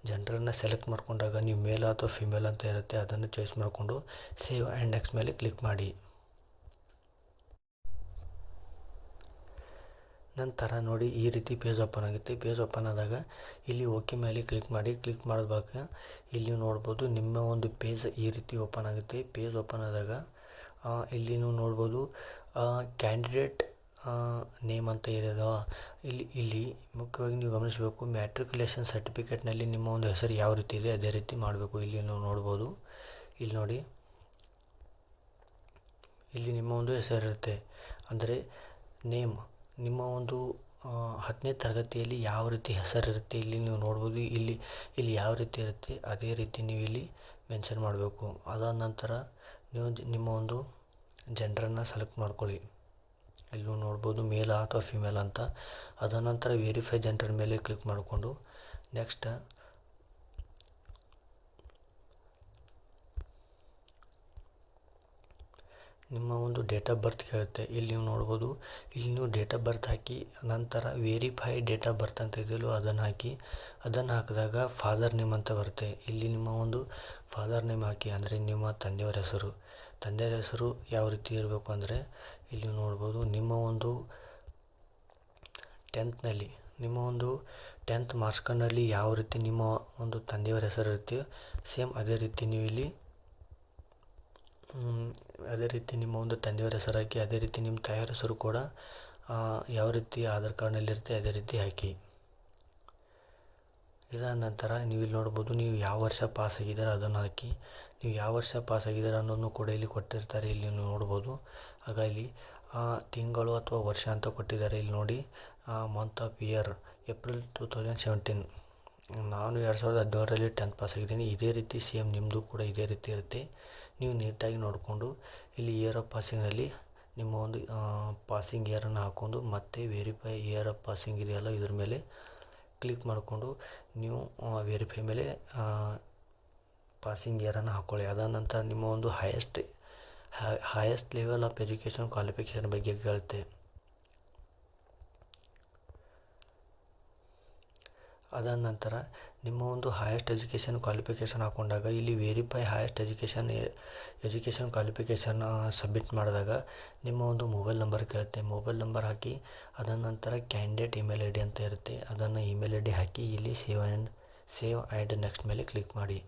ಜೆಂಡರ್ನ ಸೆಲೆಕ್ಟ್ ಮಾಡ್ಕೊಂಡಾಗ ನೀವು ಮೇಲ್ ಅಥವಾ ಫಿಮೇಲ್ ಅಂತ ಇರುತ್ತೆ, ಅದನ್ನು ಚಾಯ್ಸ್ ಮಾಡಿಕೊಂಡು ಸೇವ್ ಆ್ಯಂಡ್ ನೆಕ್ಸ್ಟ್ ಮೇಲೆ ಕ್ಲಿಕ್ ಮಾಡಿ. ನಂತರ ನೋಡಿ ಈ ರೀತಿ ಪೇಜ್ ಓಪನ್ ಆಗುತ್ತೆ. ಪೇಜ್ ಓಪನ್ ಆದಾಗ ಇಲ್ಲಿ ಓಕೆ ಮೇಲೆ ಕ್ಲಿಕ್ ಮಾಡಿ. ಕ್ಲಿಕ್ ಮಾಡಿದಾಗ ಇಲ್ಲಿ ನೀವು ನೋಡ್ಬೋದು ನಿಮ್ಮ ಒಂದು ಪೇಜ್ ಈ ರೀತಿ ಓಪನ್ ಆಗುತ್ತೆ. ಪೇಜ್ ಓಪನ್ ಆದಾಗ ಇಲ್ಲಿ ನೀವು ನೋಡ್ಬೋದು ಕ್ಯಾಂಡಿಡೇಟ್ ನೇಮ್ ಅಂತ ಇರೋದವ. ಇಲ್ಲಿ ಮುಖ್ಯವಾಗಿ ನೀವು ಗಮನಿಸಬೇಕು, ಮ್ಯಾಟ್ರಿಕ್ಯುಲೇಷನ್ ಸರ್ಟಿಫಿಕೇಟ್ನಲ್ಲಿ ನಿಮ್ಮ ಒಂದು ಹೆಸರು ಯಾವ ರೀತಿ ಇದೆ ಅದೇ ರೀತಿ ಮಾಡಬೇಕು. ಇಲ್ಲಿ ನೀವು ನೋಡ್ಬೋದು, ಇಲ್ಲಿ ನೋಡಿ ಇಲ್ಲಿ ನಿಮ್ಮ ಒಂದು ಹೆಸರಿರುತ್ತೆ, ಅಂದರೆ ನೇಮ್ ನಿಮ್ಮ ಒಂದು 10ನೇ ತರಗತಿಯಲ್ಲಿ ಯಾವ ರೀತಿ ಹೆಸರಿರುತ್ತೆ ಇಲ್ಲಿ ನೀವು ನೋಡ್ಬೋದು. ಇಲ್ಲಿ ಯಾವ ರೀತಿ ಇರುತ್ತೆ ಅದೇ ರೀತಿ ನೀವು ಇಲ್ಲಿ ಮೆನ್ಷನ್ ಮಾಡಬೇಕು. ಅದಾದ ನಂತರ ನೀವು ನಿಮ್ಮ ಒಂದು ಜೆಂಡರನ್ನು ಸೆಲೆಕ್ಟ್ ಮಾಡ್ಕೊಳ್ಳಿ. ಇಲ್ಲಿ ನೀವು ನೋಡ್ಬೋದು ಮೇಲ್ ಅಥವಾ ಫಿಮೇಲ್ ಅಂತ. ಅದಾದ ನಂತರ ವೆರಿಫೈ ಜೆಂಡರ್ ಮೇಲೆ ಕ್ಲಿಕ್ ಮಾಡಿಕೊಂಡು ನೆಕ್ಸ್ಟ್ ನಿಮ್ಮ ಒಂದು ಡೇಟ್ ಆಫ್ ಬರ್ತ್ ಕೇಳುತ್ತೆ. ಇಲ್ಲಿ ನೀವು ನೋಡ್ಬೋದು, ಇಲ್ಲಿ ನೀವು ಡೇಟ್ ಆಫ್ ಬರ್ತ್ ಹಾಕಿ ನಂತರ ವೆರಿಫೈ ಡೇಟ್ ಆಫ್ ಬರ್ತ್ ಅಂತ ಇದೆಯಲ್ಲೋ ಅದನ್ನು ಹಾಕಿ. ಅದನ್ನು ಹಾಕಿದಾಗ ಫಾದರ್ ನೇಮ್ ಅಂತ ಬರುತ್ತೆ. ಇಲ್ಲಿ ನಿಮ್ಮ ಒಂದು ಫಾದರ್ ನೇಮ್ ಹಾಕಿ, ಅಂದರೆ ನಿಮ್ಮ ತಂದೆಯವರ ಹೆಸರು. ತಂದೆಯವರ ಹೆಸರು ಯಾವ ರೀತಿ ಇರಬೇಕು ಅಂದರೆ ಇಲ್ಲಿ ನೋಡ್ಬೋದು, ನಿಮ್ಮ ಒಂದು 10th ಮಾರ್ಕ್ಸ್ ಕಾರ್ಡ್ನಲ್ಲಿ ಯಾವ ರೀತಿ ನಿಮ್ಮ ಒಂದು ತಂದೆಯವರ ಹೆಸರು ಇರುತ್ತೆ, ಸೇಮ್ ಅದೇ ರೀತಿ ನೀವು ಇಲ್ಲಿ ನಿಮ್ಮ ಒಂದು ತಂದೆಯವರ ಹೆಸರು ಹಾಕಿ. ಅದೇ ರೀತಿ ನಿಮ್ಮ ತಾಯಿಯವರ ಹೆಸರು ಕೂಡ ಯಾವ ರೀತಿ ಆಧಾರ್ ಕಾರ್ಡ್ನಲ್ಲಿರುತ್ತೆ ಅದೇ ರೀತಿ ಹಾಕಿ. ಇದಾದ ನಂತರ ನೀವು ಇಲ್ಲಿ ನೋಡ್ಬೋದು, ನೀವು ಯಾವ ವರ್ಷ ಪಾಸ್ ಆಗಿದ್ದೀರ ಅದನ್ನು ಹಾಕಿ. ನೀವು ಯಾವ ವರ್ಷ ಪಾಸ್ ಆಗಿದ್ದೀರ ಅನ್ನೋದನ್ನು ಕೂಡ ಇಲ್ಲಿ ಕೊಟ್ಟಿರ್ತಾರೆ. ಇಲ್ಲಿ ನೀವು ನೋಡ್ಬೋದು. ಆಗ ಇಲ್ಲಿ ತಿಂಗಳು ಅಥವಾ ವರ್ಷ ಅಂತ ಕೊಟ್ಟಿದ್ದಾರೆ. ಇಲ್ಲಿ ನೋಡಿ, ಮಂತ್ ಆಫ್ ಇಯರ್ ಏಪ್ರಿಲ್ 2017. ನಾನು 2017ರಲ್ಲಿ 10th ಪಾಸ್ ಆಗಿದ್ದೀನಿ. ಇದೇ ರೀತಿ ಸೇಮ್ ನಿಮ್ಮದು ಕೂಡ ಇದೇ ರೀತಿ ಇರುತ್ತೆ. ನೀವು ನೀಟಾಗಿ ನೋಡಿಕೊಂಡು ಇಲ್ಲಿ ಇಯರ್ ಆಫ್ ಪಾಸಿಂಗ್ನಲ್ಲಿ ನಿಮ್ಮ ಒಂದು ಪಾಸಿಂಗ್ ಇಯರನ್ನು ಹಾಕ್ಕೊಂಡು ಮತ್ತೆ ವೆರಿಫೈ ಇಯರ್ ಆಫ್ ಪಾಸಿಂಗ್ ಇದೆಯಲ್ಲ ಇದ್ರ ಮೇಲೆ ಕ್ಲಿಕ್ ಮಾಡಿಕೊಂಡು ನೀವು ವೆರಿಫೈ ಮೇಲೆ ಪಾಸಿಂಗ್ ಇಯರನ್ನು ಹಾಕ್ಕೊಳ್ಳಿ. ಅದಾದ ನಂತರ ನಿಮ್ಮ ಒಂದು highest level of education qualification ಬಗ್ಗೆ ಕೇಳುತ್ತೆ. ಅದಾದ ನಂತರ ನಿಮ್ಮ ಒಂದು ಹೈಯೆಸ್ಟ್ ಎಜುಕೇಷನ್ ಕ್ವಾಲಿಫಿಕೇಷನ್ ಹಾಕ್ಕೊಂಡಾಗ ಇಲ್ಲಿ verify highest education qualification submit ಮಾಡಿದಾಗ ನಿಮ್ಮ ಒಂದು ಮೊಬೈಲ್ ನಂಬರ್ ಕೇಳುತ್ತೆ. ಮೊಬೈಲ್ ನಂಬರ್ ಹಾಕಿ ಅದಾದ ನಂತರ ಕ್ಯಾಂಡಿಡೇಟ್ ಇಮೇಲ್ ಐ ಡಿ ಅಂತ ಇರುತ್ತೆ. ಅದನ್ನು ಇಮೇಲ್ ಐ ಡಿ ಹಾಕಿ ಇಲ್ಲಿ ಸೇವ್ ಆ್ಯಂಡ್ ನೆಕ್ಸ್ಟ್ ಮೇಲೆ ಕ್ಲಿಕ್ ಮಾಡಿ.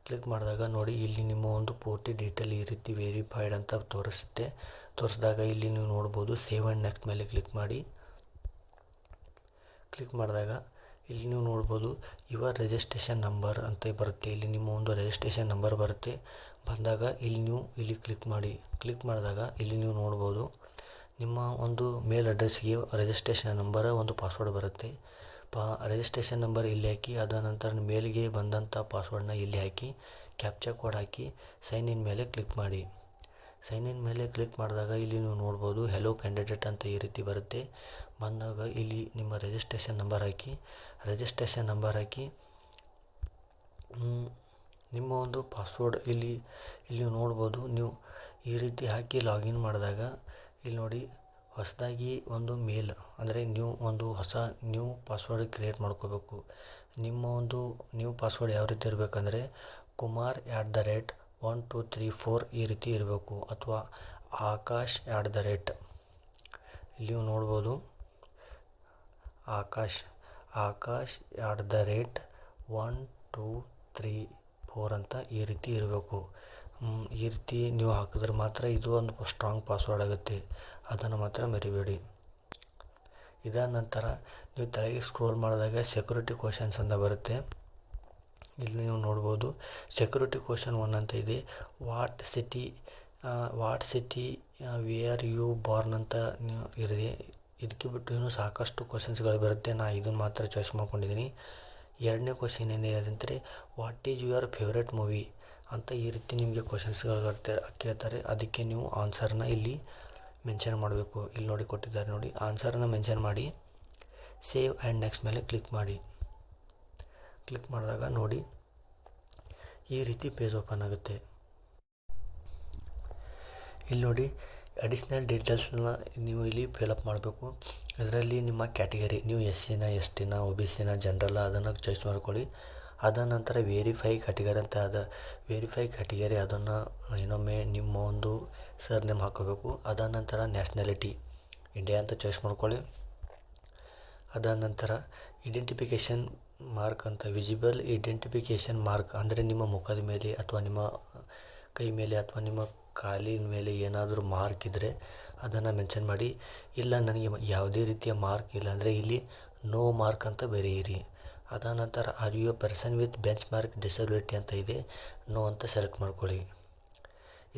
ಕ್ಲಿಕ್ ಮಾಡಿದಾಗ ನೋಡಿ, ಇಲ್ಲಿ ನಿಮ್ಮ ಒಂದು ಪೂರ್ತಿ ಡೀಟೇಲ್ ಈ ರೀತಿ ವೆರಿಫೈಡ್ ಅಂತ ತೋರಿಸಿದಾಗ ಇಲ್ಲಿ ನೀವು ನೋಡ್ಬೋದು, ಸೇವ್ ಆ್ಯಂಡ್ ನೆಕ್ಸ್ಟ್ ಮೇಲೆ ಕ್ಲಿಕ್ ಮಾಡಿ. ಕ್ಲಿಕ್ ಮಾಡಿದಾಗ ಇಲ್ಲಿ ನೀವು ನೋಡ್ಬೋದು, ಯುವರ್ ರಿಜಿಸ್ಟ್ರೇಷನ್ ನಂಬರ್ ಅಂತ ಬರುತ್ತೆ. ಇಲ್ಲಿ ನಿಮ್ಮ ಒಂದು ರಿಜಿಸ್ಟ್ರೇಷನ್ ನಂಬರ್ ಬರುತ್ತೆ. ಬಂದಾಗ ಇಲ್ಲಿ ಕ್ಲಿಕ್ ಮಾಡಿ. ಕ್ಲಿಕ್ ಮಾಡಿದಾಗ ಇಲ್ಲಿ ನೀವು ನೋಡ್ಬೋದು, ನಿಮ್ಮ ಒಂದು ಮೇಲ್ ಅಡ್ರೆಸ್ಗೆ ರಿಜಿಸ್ಟ್ರೇಷನ್ ನಂಬರ್ ಒಂದು ಪಾಸ್ವರ್ಡ್ ಬರುತ್ತೆ. ರಿಜಿಸ್ಟ್ರೇಷನ್ ನಂಬರ್ ಇಲ್ಲಿ ಹಾಕಿ. ಅದಾದ ನಂತರ ಮೇಲ್ಗೆ ಬಂದಂಥ ಪಾಸ್ವರ್ಡನ್ನ ಇಲ್ಲಿ ಹಾಕಿ ಕ್ಯಾಪ್ಚಾ ಕೋಡ್ ಹಾಕಿ ಸೈನ್ ಇನ್ ಮೇಲೆ ಕ್ಲಿಕ್ ಮಾಡಿ. ಸೈನ್ ಇನ್ ಮೇಲೆ ಕ್ಲಿಕ್ ಮಾಡಿದಾಗ ಇಲ್ಲಿ ನೀವು ನೋಡ್ಬೋದು, ಹೆಲೋ ಕ್ಯಾಂಡಿಡೇಟ್ ಅಂತ ಈ ರೀತಿ ಬರುತ್ತೆ. ಬಂದಾಗ ಇಲ್ಲಿ ನಿಮ್ಮ ರಿಜಿಸ್ಟ್ರೇಷನ್ ನಂಬರ್ ಹಾಕಿ ನಿಮ್ಮ ಒಂದು ಪಾಸ್ವರ್ಡ್ ಇಲ್ಲಿ ನೀವು ನೋಡ್ಬೋದು. ನೀವು ಈ ರೀತಿ ಹಾಕಿ ಲಾಗಿನ್ ಮಾಡಿದಾಗ ಇಲ್ಲಿ ನೋಡಿ, ಹೊಸದಾಗಿ ಒಂದು ಮೇಲ್ ಅಂದರೆ ನ್ಯೂ ಪಾಸ್ವರ್ಡ್ ಕ್ರಿಯೇಟ್ ಮಾಡ್ಕೋಬೇಕು. ನಿಮ್ಮ ಒಂದು ನ್ಯೂ ಪಾಸ್ವರ್ಡ್ ಯಾವ ರೀತಿ ಇರಬೇಕಂದ್ರೆ kumar@1234 ಈ ರೀತಿ ಇರಬೇಕು, ಅಥವಾ ಆಕಾಶ್ ಇಲ್ಲಿ ನೀವು ನೋಡ್ಬೋದು, ಆಕಾಶ್@1234 ಅಂತ ಈ ರೀತಿ ಇರಬೇಕು. ಈ ರೀತಿ ನೀವು ಹಾಕಿದ್ರೆ ಮಾತ್ರ ಇದು ಒಂದು ಸ್ಟ್ರಾಂಗ್ ಪಾಸ್ವರ್ಡ್ ಆಗುತ್ತೆ. ಅದನ್ನು ಮಾತ್ರ ಮರಿಬೇಡಿ. ಇದಾದ ನಂತರ ನೀವು ತೆಳಗೆ ಸ್ಕ್ರೋಲ್ ಮಾಡಿದಾಗ ಸೆಕ್ಯೂರಿಟಿ ಕ್ವಶನ್ಸ್ ಅಂತ ಬರುತ್ತೆ. ಇಲ್ಲಿ ನೀವು ನೋಡ್ಬೋದು, ಸೆಕ್ಯೂರಿಟಿ ಕ್ವಶನ್ 1 ಅಂತ ಇದೆ. What city where you born ಅಂತ ಇದೆ. ಇದಕ್ಕೆ ಬಿಟ್ಟು ಇನ್ನೂ ಸಾಕಷ್ಟು ಕ್ವಶನ್ಸ್ಗಳು ಬರುತ್ತೆ. ನಾನು ಇದನ್ನು ಮಾತ್ರ ಚಾಯ್ಸ್ ಮಾಡ್ಕೊಂಡಿದ್ದೀನಿ. ಎರಡನೇ ಕ್ವಶನ್ ಏನಿದೆ ಅಂದರೆ what is your favourite movie ಅಂತ ಈ ರೀತಿ ನಿಮಗೆ ಕ್ವಶನ್ಸ್ಗಳು ಕೇಳ್ತಾರೆ. ಅದಕ್ಕೆ ನೀವು ಆನ್ಸರ್ನ ಇಲ್ಲಿ ಮೆನ್ಷನ್ ಮಾಡಬೇಕು. ಇಲ್ಲಿ ನೋಡಿ ಕೊಟ್ಟಿದ್ದಾರೆ ನೋಡಿ, ಆನ್ಸರನ್ನು ಮೆನ್ಷನ್ ಮಾಡಿ ಸೇವ್ ಆ್ಯಂಡ್ ನೆಕ್ಸ್ಟ್ ಮೇಲೆ ಕ್ಲಿಕ್ ಮಾಡಿ. ಕ್ಲಿಕ್ ಮಾಡಿದಾಗ ನೋಡಿ, ಈ ರೀತಿ ಪೇಜ್ ಓಪನ್ ಆಗುತ್ತೆ. ಇಲ್ಲಿ ನೋಡಿ, ಅಡಿಷ್ನಲ್ ಡೀಟೇಲ್ಸ್ನ ನೀವು ಇಲ್ಲಿ ಫಿಲಪ್ ಮಾಡಬೇಕು. ಇದರಲ್ಲಿ ನಿಮ್ಮ ಕ್ಯಾಟಗರಿ, ನೀವು SC-ನ ST-ನ OBC-ನ ಜನರಲ್ ಅದನ್ನು ಚಾಯ್ಸ್ ಮಾಡ್ಕೊಳ್ಳಿ. ಅದಾದ ನಂತರ ವೆರಿಫೈ ಕ್ಯಾಟಗರಿ ಅದನ್ನು ಇನ್ನೊಮ್ಮೆ ನಿಮ್ಮ ಒಂದು ಸರ್ನೇಮ್ ಹಾಕೋಬೇಕು. ಅದಾದ ನಂತರ ನ್ಯಾಷನಾಲಿಟಿ ಇಂಡಿಯಾ ಅಂತ ಚಾಯ್ಸ್ ಮಾಡ್ಕೊಳ್ಳಿ. ಅದಾದ ನಂತರ ಐಡೆಂಟಿಫಿಕೇಷನ್ ಮಾರ್ಕ್ ಅಂತ, ವಿಸಿಬಲ್ ಐಡೆಂಟಿಫಿಕೇಷನ್ ಮಾರ್ಕ್ ಅಂದರೆ ನಿಮ್ಮ ಮುಖದ ಮೇಲೆ ಅಥವಾ ನಿಮ್ಮ ಕೈ ಮೇಲೆ ಅಥವಾ ನಿಮ್ಮ ಕಾಲಿನ ಮೇಲೆ ಏನಾದರೂ ಮಾರ್ಕ್ ಇದ್ದರೆ ಅದನ್ನು ಮೆನ್ಷನ್ ಮಾಡಿ. ಇಲ್ಲ, ನನಗೆ ಯಾವುದೇ ರೀತಿಯ ಮಾರ್ಕ್ ಇಲ್ಲ ಅಂದರೆ ಇಲ್ಲಿ ನೋ ಮಾರ್ಕ್ ಅಂತ ಬರೆಯಿರಿ. ಅದಾದ ನಂತರ are you a person with benchmark disability ಅಂತ ಇದೆ, ನೋ ಅಂತ ಸೆಲೆಕ್ಟ್ ಮಾಡ್ಕೊಳ್ಳಿ.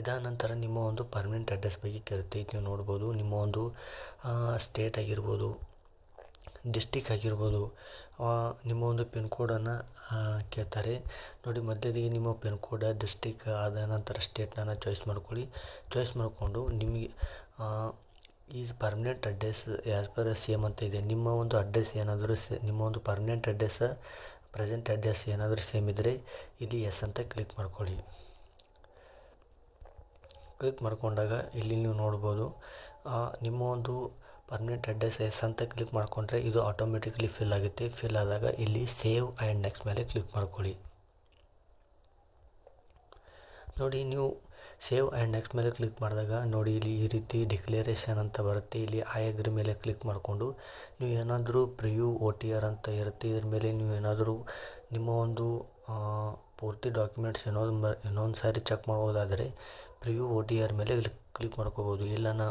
ಇದಾದ ನಂತರ ನಿಮ್ಮ ಒಂದು ಪರ್ಮನೆಂಟ್ ಅಡ್ರೆಸ್ ಬಗ್ಗೆ ಕೇಳುತ್ತೆ. ನೀವು ನೋಡ್ಬೋದು, ನಿಮ್ಮ ಒಂದು ಸ್ಟೇಟ್ ಆಗಿರ್ಬೋದು, ಡಿಸ್ಟಿಕ್ ಆಗಿರ್ಬೋದು, ನಿಮ್ಮ ಒಂದು ಪಿನ್ ಕೋಡನ್ನು ಕೇಳ್ತಾರೆ ನೋಡಿ. ಮಧ್ಯದಲ್ಲಿ ನಿಮ್ಮ ಪಿನ್ ಕೋಡ್, ಡಿಸ್ಟಿಕ್, ಆದ ನಂತರ ಸ್ಟೇಟ್ನ ಚಾಯ್ಸ್ ಮಾಡ್ಕೊಳ್ಳಿ. ಚಾಯ್ಸ್ ಮಾಡಿಕೊಂಡು ನಿಮಗೆ is permanent address as per same ಅಂತ ಇದೆ. ನಿಮ್ಮ ಒಂದು ಅಡ್ರೆಸ್ ಏನಾದರೂ ನಿಮ್ಮ ಒಂದು ಪರ್ಮನೆಂಟ್ ಅಡ್ರೆಸ್, ಪ್ರೆಸೆಂಟ್ ಅಡ್ರೆಸ್ ಏನಾದರೂ ಸೇಮ್ ಇದ್ದರೆ ಇಲ್ಲಿ ಎಸ್ ಅಂತ ಕ್ಲಿಕ್ ಮಾಡ್ಕೊಳ್ಳಿ. ಕ್ಲಿಕ್ ಮಾಡ್ಕೊಂಡಾಗ ಇಲ್ಲಿ ನೀವು ನೋಡ್ಬೋದು ನಿಮ್ಮ ಒಂದು ಪರ್ಮನೆಂಟ್ ಅಡ್ರೆಸ್ ಎಸ್ ಅಂತ ಕ್ಲಿಕ್ ಮಾಡಿಕೊಂಡ್ರೆ ಇದು ಆಟೋಮೆಟಿಕ್ಲಿ ಫಿಲ್ ಆಗುತ್ತೆ. ಫಿಲ್ ಆದಾಗ ಇಲ್ಲಿ ಸೇವ್ ಆ್ಯಂಡ್ ನೆಕ್ಸ್ಟ್ ಮೇಲೆ ಕ್ಲಿಕ್ ಮಾಡ್ಕೊಳ್ಳಿ. ನೋಡಿ ನೀವು ಸೇವ್ ಆ್ಯಂಡ್ ನೆಕ್ಸ್ಟ್ ಮೇಲೆ ಕ್ಲಿಕ್ ಮಾಡಿದಾಗ ನೋಡಿ ಇಲ್ಲಿ ಈ ರೀತಿ ಡಿಕ್ಲರೇಷನ್ ಅಂತ ಬರುತ್ತೆ. ಇಲ್ಲಿ ಐ ಅಗ್ರಿ ಮೇಲೆ ಕ್ಲಿಕ್ ಮಾಡಿಕೊಂಡು ನೀವು ಏನಾದರೂ ಪ್ರಿವ್ಯೂ OTR ಅಂತ ಇರುತ್ತೆ, ಇದ್ರ ಮೇಲೆ ನೀವು ಏನಾದರೂ ನಿಮ್ಮ ಒಂದು ಪೂರ್ತಿ ಡಾಕ್ಯುಮೆಂಟ್ಸ್ ಇನ್ನೊಂದು ಸಾರಿ ಚೆಕ್ ಮಾಡ್ಬೋದಾದರೆ ಪ್ರಿವ್ಯೂ OTR ಮೇಲೆ ಕ್ಲಿಕ್ ಮಾಡ್ಕೋಬೋದು. ಇಲ್ಲ ನಾ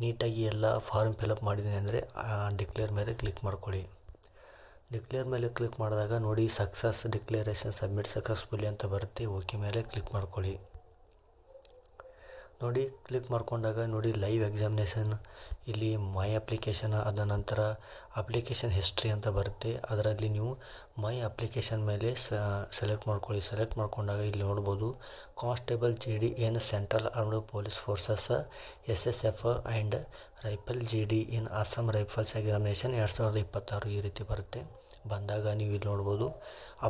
ನೀಟಾಗಿ ಎಲ್ಲ ಫಾರ್ಮ್ ಫಿಲಪ್ ಮಾಡಿದ್ದೀನಿ ಅಂದರೆ ಡಿಕ್ಲೇರ್ ಮೇಲೆ ಕ್ಲಿಕ್ ಮಾಡ್ಕೊಳ್ಳಿ. ಡಿಕ್ಲೇರ್ ಮೇಲೆ ಕ್ಲಿಕ್ ಮಾಡಿದಾಗ ನೋಡಿ ಸಕ್ಸಸ್ ಡಿಕ್ಲರೇಷನ್ ಸಬ್ಮಿಟ್ ಸಕ್ಸಸ್ಫುಲಿ ಅಂತ ಬರುತ್ತೆ. ಓಕೆ ಮೇಲೆ ಕ್ಲಿಕ್ ಮಾಡ್ಕೊಳ್ಳಿ. ನೋಡಿ ಕ್ಲಿಕ್ ಮಾಡ್ಕೊಂಡಾಗ ನೋಡಿ ಲೈವ್ ಎಕ್ಸಾಮಿನೇಷನ್, ಇಲ್ಲಿ ಮೈ ಅಪ್ಲಿಕೇಶನ್, ಅದ ನಂತರ ಅಪ್ಲಿಕೇಶನ್ ಹಿಸ್ಟ್ರಿ ಅಂತ ಬರುತ್ತೆ. ಅದರಲ್ಲಿ ನೀವು ಮೈ ಅಪ್ಲಿಕೇಶನ್ ಮೇಲೆ ಸೆಲೆಕ್ಟ್ ಮಾಡ್ಕೊಳ್ಳಿ. ಸೆಲೆಕ್ಟ್ ಮಾಡ್ಕೊಂಡಾಗ ಇಲ್ಲಿ ನೋಡ್ಬೋದು constable GD in central armed police forces SSF and rifle GD in Assam rifles examination 2026 ಈ ರೀತಿ ಬರುತ್ತೆ. ಬಂದಾಗ ನೀವು ಇಲ್ಲಿ ನೋಡ್ಬೋದು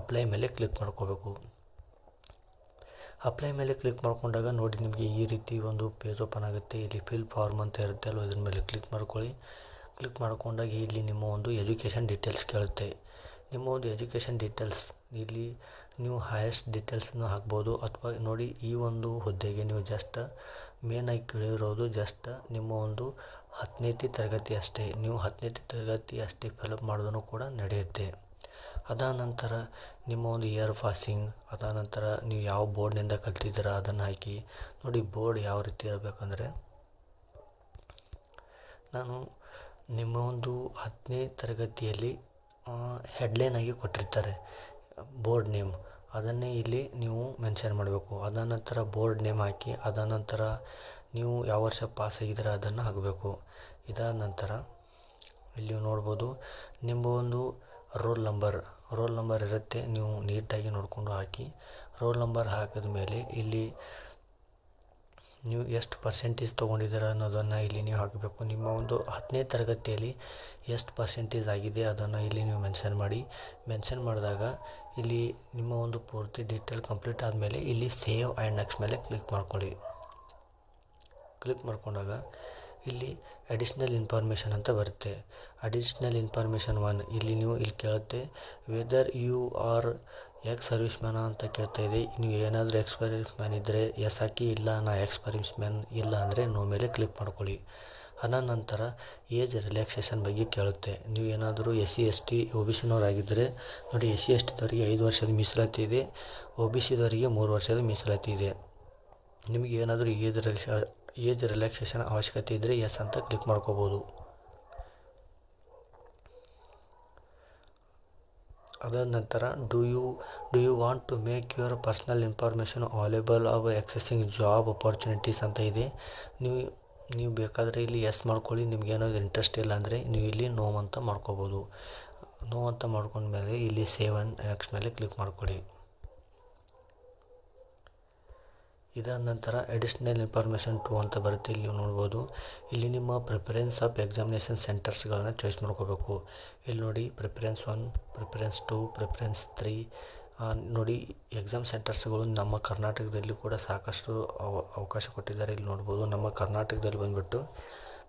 ಅಪ್ಲೈ ಮೇಲೆ ಕ್ಲಿಕ್ ಮಾಡ್ಕೋಬೇಕು. ಅಪ್ಲೈ ಮೇಲೆ ಕ್ಲಿಕ್ ಮಾಡ್ಕೊಂಡಾಗ ನೋಡಿ ನಿಮಗೆ ಈ ರೀತಿ ಒಂದು ಪೇಜ್ ಓಪನ್ ಆಗುತ್ತೆ. ಇಲ್ಲಿ ಫಿಲ್ ಫಾರ್ಮ್ ಅಂತ ಇರುತ್ತೆ ಅಲ್ವ, ಇದ್ರ ಮೇಲೆ ಕ್ಲಿಕ್ ಮಾಡ್ಕೊಳ್ಳಿ. ಕ್ಲಿಕ್ ಮಾಡ್ಕೊಂಡಾಗ ಇಲ್ಲಿ ನಿಮ್ಮ ಒಂದು ಎಜುಕೇಷನ್ ಡೀಟೇಲ್ಸ್ ಕೇಳುತ್ತೆ. ನಿಮ್ಮ ಒಂದು ಎಜುಕೇಷನ್ ಡೀಟೇಲ್ಸ್ ಇಲ್ಲಿ ನೀವು ಹೈಯೆಸ್ಟ್ ಡೀಟೇಲ್ಸನ್ನು ಹಾಕ್ಬೋದು, ಅಥವಾ ನೋಡಿ ಈ ಒಂದು ಹುದ್ದೆಗೆ ನೀವು ಜಸ್ಟ್ ಮೇನಾಗಿ ಕೇಳಿರೋದು ಜಸ್ಟ್ ನಿಮ್ಮ ಒಂದು 10ನೇ ತರಗತಿ ಅಷ್ಟೇ. ನೀವು 10ನೇ ತರಗತಿ ಅಷ್ಟೇ ಫಿಲಪ್ ಮಾಡೋದನ್ನು ಕೂಡ ನಡೆಯುತ್ತೆ. ಅದಾದ ನಂತರ ನಿಮ್ಮ ಒಂದು ಇಯರ್ ಪಾಸಿಂಗ್, ಅದಾದ ನಂತರ ನೀವು ಯಾವ ಬೋರ್ಡ್ನಿಂದ ಕಲ್ತಿದ್ದೀರಾ ಅದನ್ನು ಹಾಕಿ. ನೋಡಿ ಬೋರ್ಡ್ ಯಾವ ರೀತಿ ಇರಬೇಕಂದ್ರೆ ನಾನು ನಿಮ್ಮ ಒಂದು 10ನೇ ತರಗತಿಯಲ್ಲಿ ಹೆಡ್ಲೈನ್ ಆಗಿ ಕೊಟ್ಟಿರ್ತಾರೆ ಬೋರ್ಡ್ ನೇಮ್, ಅದನ್ನೇ ಇಲ್ಲಿ ನೀವು ಮೆನ್ಷನ್ ಮಾಡಬೇಕು. ಅದಾದ ನಂತರ ಬೋರ್ಡ್ ನೇಮ್ ಹಾಕಿ, ಅದಾದ ನಂತರ ನೀವು ಯಾವ ವರ್ಷ ಪಾಸ್ ಆಗಿದ್ದೀರಾ ಅದನ್ನು ಹಾಕಬೇಕು. ಇದಾದ ನಂತರ ಇಲ್ಲಿ ನೋಡ್ಬೋದು ನಿಮ್ಮ ಒಂದು ರೋಲ್ ನಂಬರ್ ಇರುತ್ತೆ, ನೀವು ನೀಟಾಗಿ ನೋಡಿಕೊಂಡು ಹಾಕಿ. ರೋಲ್ ನಂಬರ್ ಹಾಕಿದ ಮೇಲೆ ಇಲ್ಲಿ ನೀವು ಎಷ್ಟು ಪರ್ಸೆಂಟೇಜ್ ತೊಗೊಂಡಿದ್ದೀರ ಅನ್ನೋದನ್ನು ಇಲ್ಲಿ ನೀವು ಹಾಕಬೇಕು. ನಿಮ್ಮ ಒಂದು 10ನೇ ತರಗತಿಯಲ್ಲಿ ಎಷ್ಟು ಪರ್ಸೆಂಟೇಜ್ ಆಗಿದೆ ಅದನ್ನು ಇಲ್ಲಿ ನೀವು ಮೆನ್ಷನ್ ಮಾಡಿ. ಮೆನ್ಷನ್ ಮಾಡಿದಾಗ ಇಲ್ಲಿ ನಿಮ್ಮ ಒಂದು ಪೂರ್ತಿ ಡೀಟೇಲ್ ಕಂಪ್ಲೀಟ್ ಆದಮೇಲೆ ಇಲ್ಲಿ ಸೇವ್ ಆ್ಯಂಡ್ ನೆಕ್ಸ್ಟ್ ಮೇಲೆ ಕ್ಲಿಕ್ ಮಾಡ್ಕೊಳ್ಳಿ. ಕ್ಲಿಕ್ ಮಾಡ್ಕೊಂಡಾಗ ಇಲ್ಲಿ ಅಡಿಷ್ನಲ್ ಇನ್ಫಾರ್ಮೇಷನ್ ಅಂತ ಬರುತ್ತೆ. ಅಡಿಷ್ನಲ್ ಇನ್ಫಾರ್ಮೇಷನ್ 1 ಇಲ್ಲಿ ನೀವು ಇಲ್ಲಿ ಕೇಳುತ್ತೆ whether you are ex serviceman ಅಂತ ಕೇಳ್ತಾ ಇದೆ. ನೀವು ಏನಾದರೂ ಎಕ್ಸ್ ಸರ್ವಿಸ್ ಮ್ಯಾನ್ ಇದ್ದರೆ ಎಸ್ ಹಾಕಿ, ಇಲ್ಲ ನಾ ಎಕ್ಸ್ ಸರ್ವಿಸ್ ಮ್ಯಾನ್ ಇಲ್ಲ ಅಂದರೆ ನೋ ಮೇಲೆ ಕ್ಲಿಕ್ ಮಾಡ್ಕೊಳ್ಳಿ. ಅದಾದ ನಂತರ ಏಜ್ ರಿಲ್ಯಾಕ್ಸೇಷನ್ ಬಗ್ಗೆ ಕೇಳುತ್ತೆ. ನೀವು ಏನಾದರೂ SC ST OBCನವರಾಗಿದ್ದರೆ ನೋಡಿ SC STದವರಿಗೆ 5 ವರ್ಷದ ಮೀಸಲಾತಿ ಇದೆ, OBCದವರಿಗೆ 3 ವರ್ಷದ ಮೀಸಲಾತಿ ಇದೆ. ನಿಮಗೆ ಏನಾದರೂ ಏಜ್ ರಿಲ್ಯಾಕ್ಸೇಷನ್ ಅವಶ್ಯಕತೆ ಇದ್ದರೆ ಎಸ್ ಅಂತ ಕ್ಲಿಕ್ ಮಾಡ್ಕೋಬೋದು. ಅದಾದ ನಂತರ do you want to make your personal information available of accessing job opportunities ಅಂತ ಇದೆ. ನೀವು ಬೇಕಾದರೆ ಇಲ್ಲಿ ಎಸ್ ಮಾಡ್ಕೊಳ್ಳಿ. ನಿಮ್ಗೆ ಏನಾದರೂ ಇಂಟ್ರೆಸ್ಟ್ ಇಲ್ಲ ಅಂದರೆ ನೀವು ಇಲ್ಲಿ ನೋ ಅಂತ ಮಾಡ್ಕೋಬೋದು. ನೋ ಅಂತ ಮಾಡ್ಕೊಂಡ್ಮೇಲೆ ಇಲ್ಲಿ ಸೇವ್ ಆ್ಯಂಡ್ ನೆಕ್ಸ್ಟ್ ಮೇಲೆ ಕ್ಲಿಕ್ ಮಾಡ್ಕೊಳ್ಳಿ. ಇದಾದ ನಂತರ ಅಡಿಷ್ನಲ್ ಇನ್ಫಾರ್ಮೇಷನ್ 2 ಅಂತ ಬರುತ್ತೆ. ಇಲ್ಲಿ ನೀವು ನೋಡ್ಬೋದು ಇಲ್ಲಿ ನಿಮ್ಮ ಪ್ರಿಫರೆನ್ಸ್ ಆಫ್ ಎಕ್ಸಾಮಿನೇಷನ್ ಸೆಂಟರ್ಸ್ಗಳನ್ನು ಚಾಯ್ಸ್ ಮಾಡ್ಕೋಬೇಕು. ಇಲ್ಲಿ ನೋಡಿ ಪ್ರಿಫರೆನ್ಸ್ 1, ಪ್ರಿಫರೆನ್ಸ್ 2, ಪ್ರಿಫರೆನ್ಸ್ 3 ನೋಡಿ ಎಕ್ಸಾಮ್ ಸೆಂಟರ್ಸ್ಗಳು ನಮ್ಮ ಕರ್ನಾಟಕದಲ್ಲಿ ಕೂಡ ಸಾಕಷ್ಟು ಅವಕಾಶ ಕೊಟ್ಟಿದ್ದಾರೆ. ಇಲ್ಲಿ ನೋಡ್ಬೋದು ನಮ್ಮ ಕರ್ನಾಟಕದಲ್ಲಿ ಬಂದುಬಿಟ್ಟು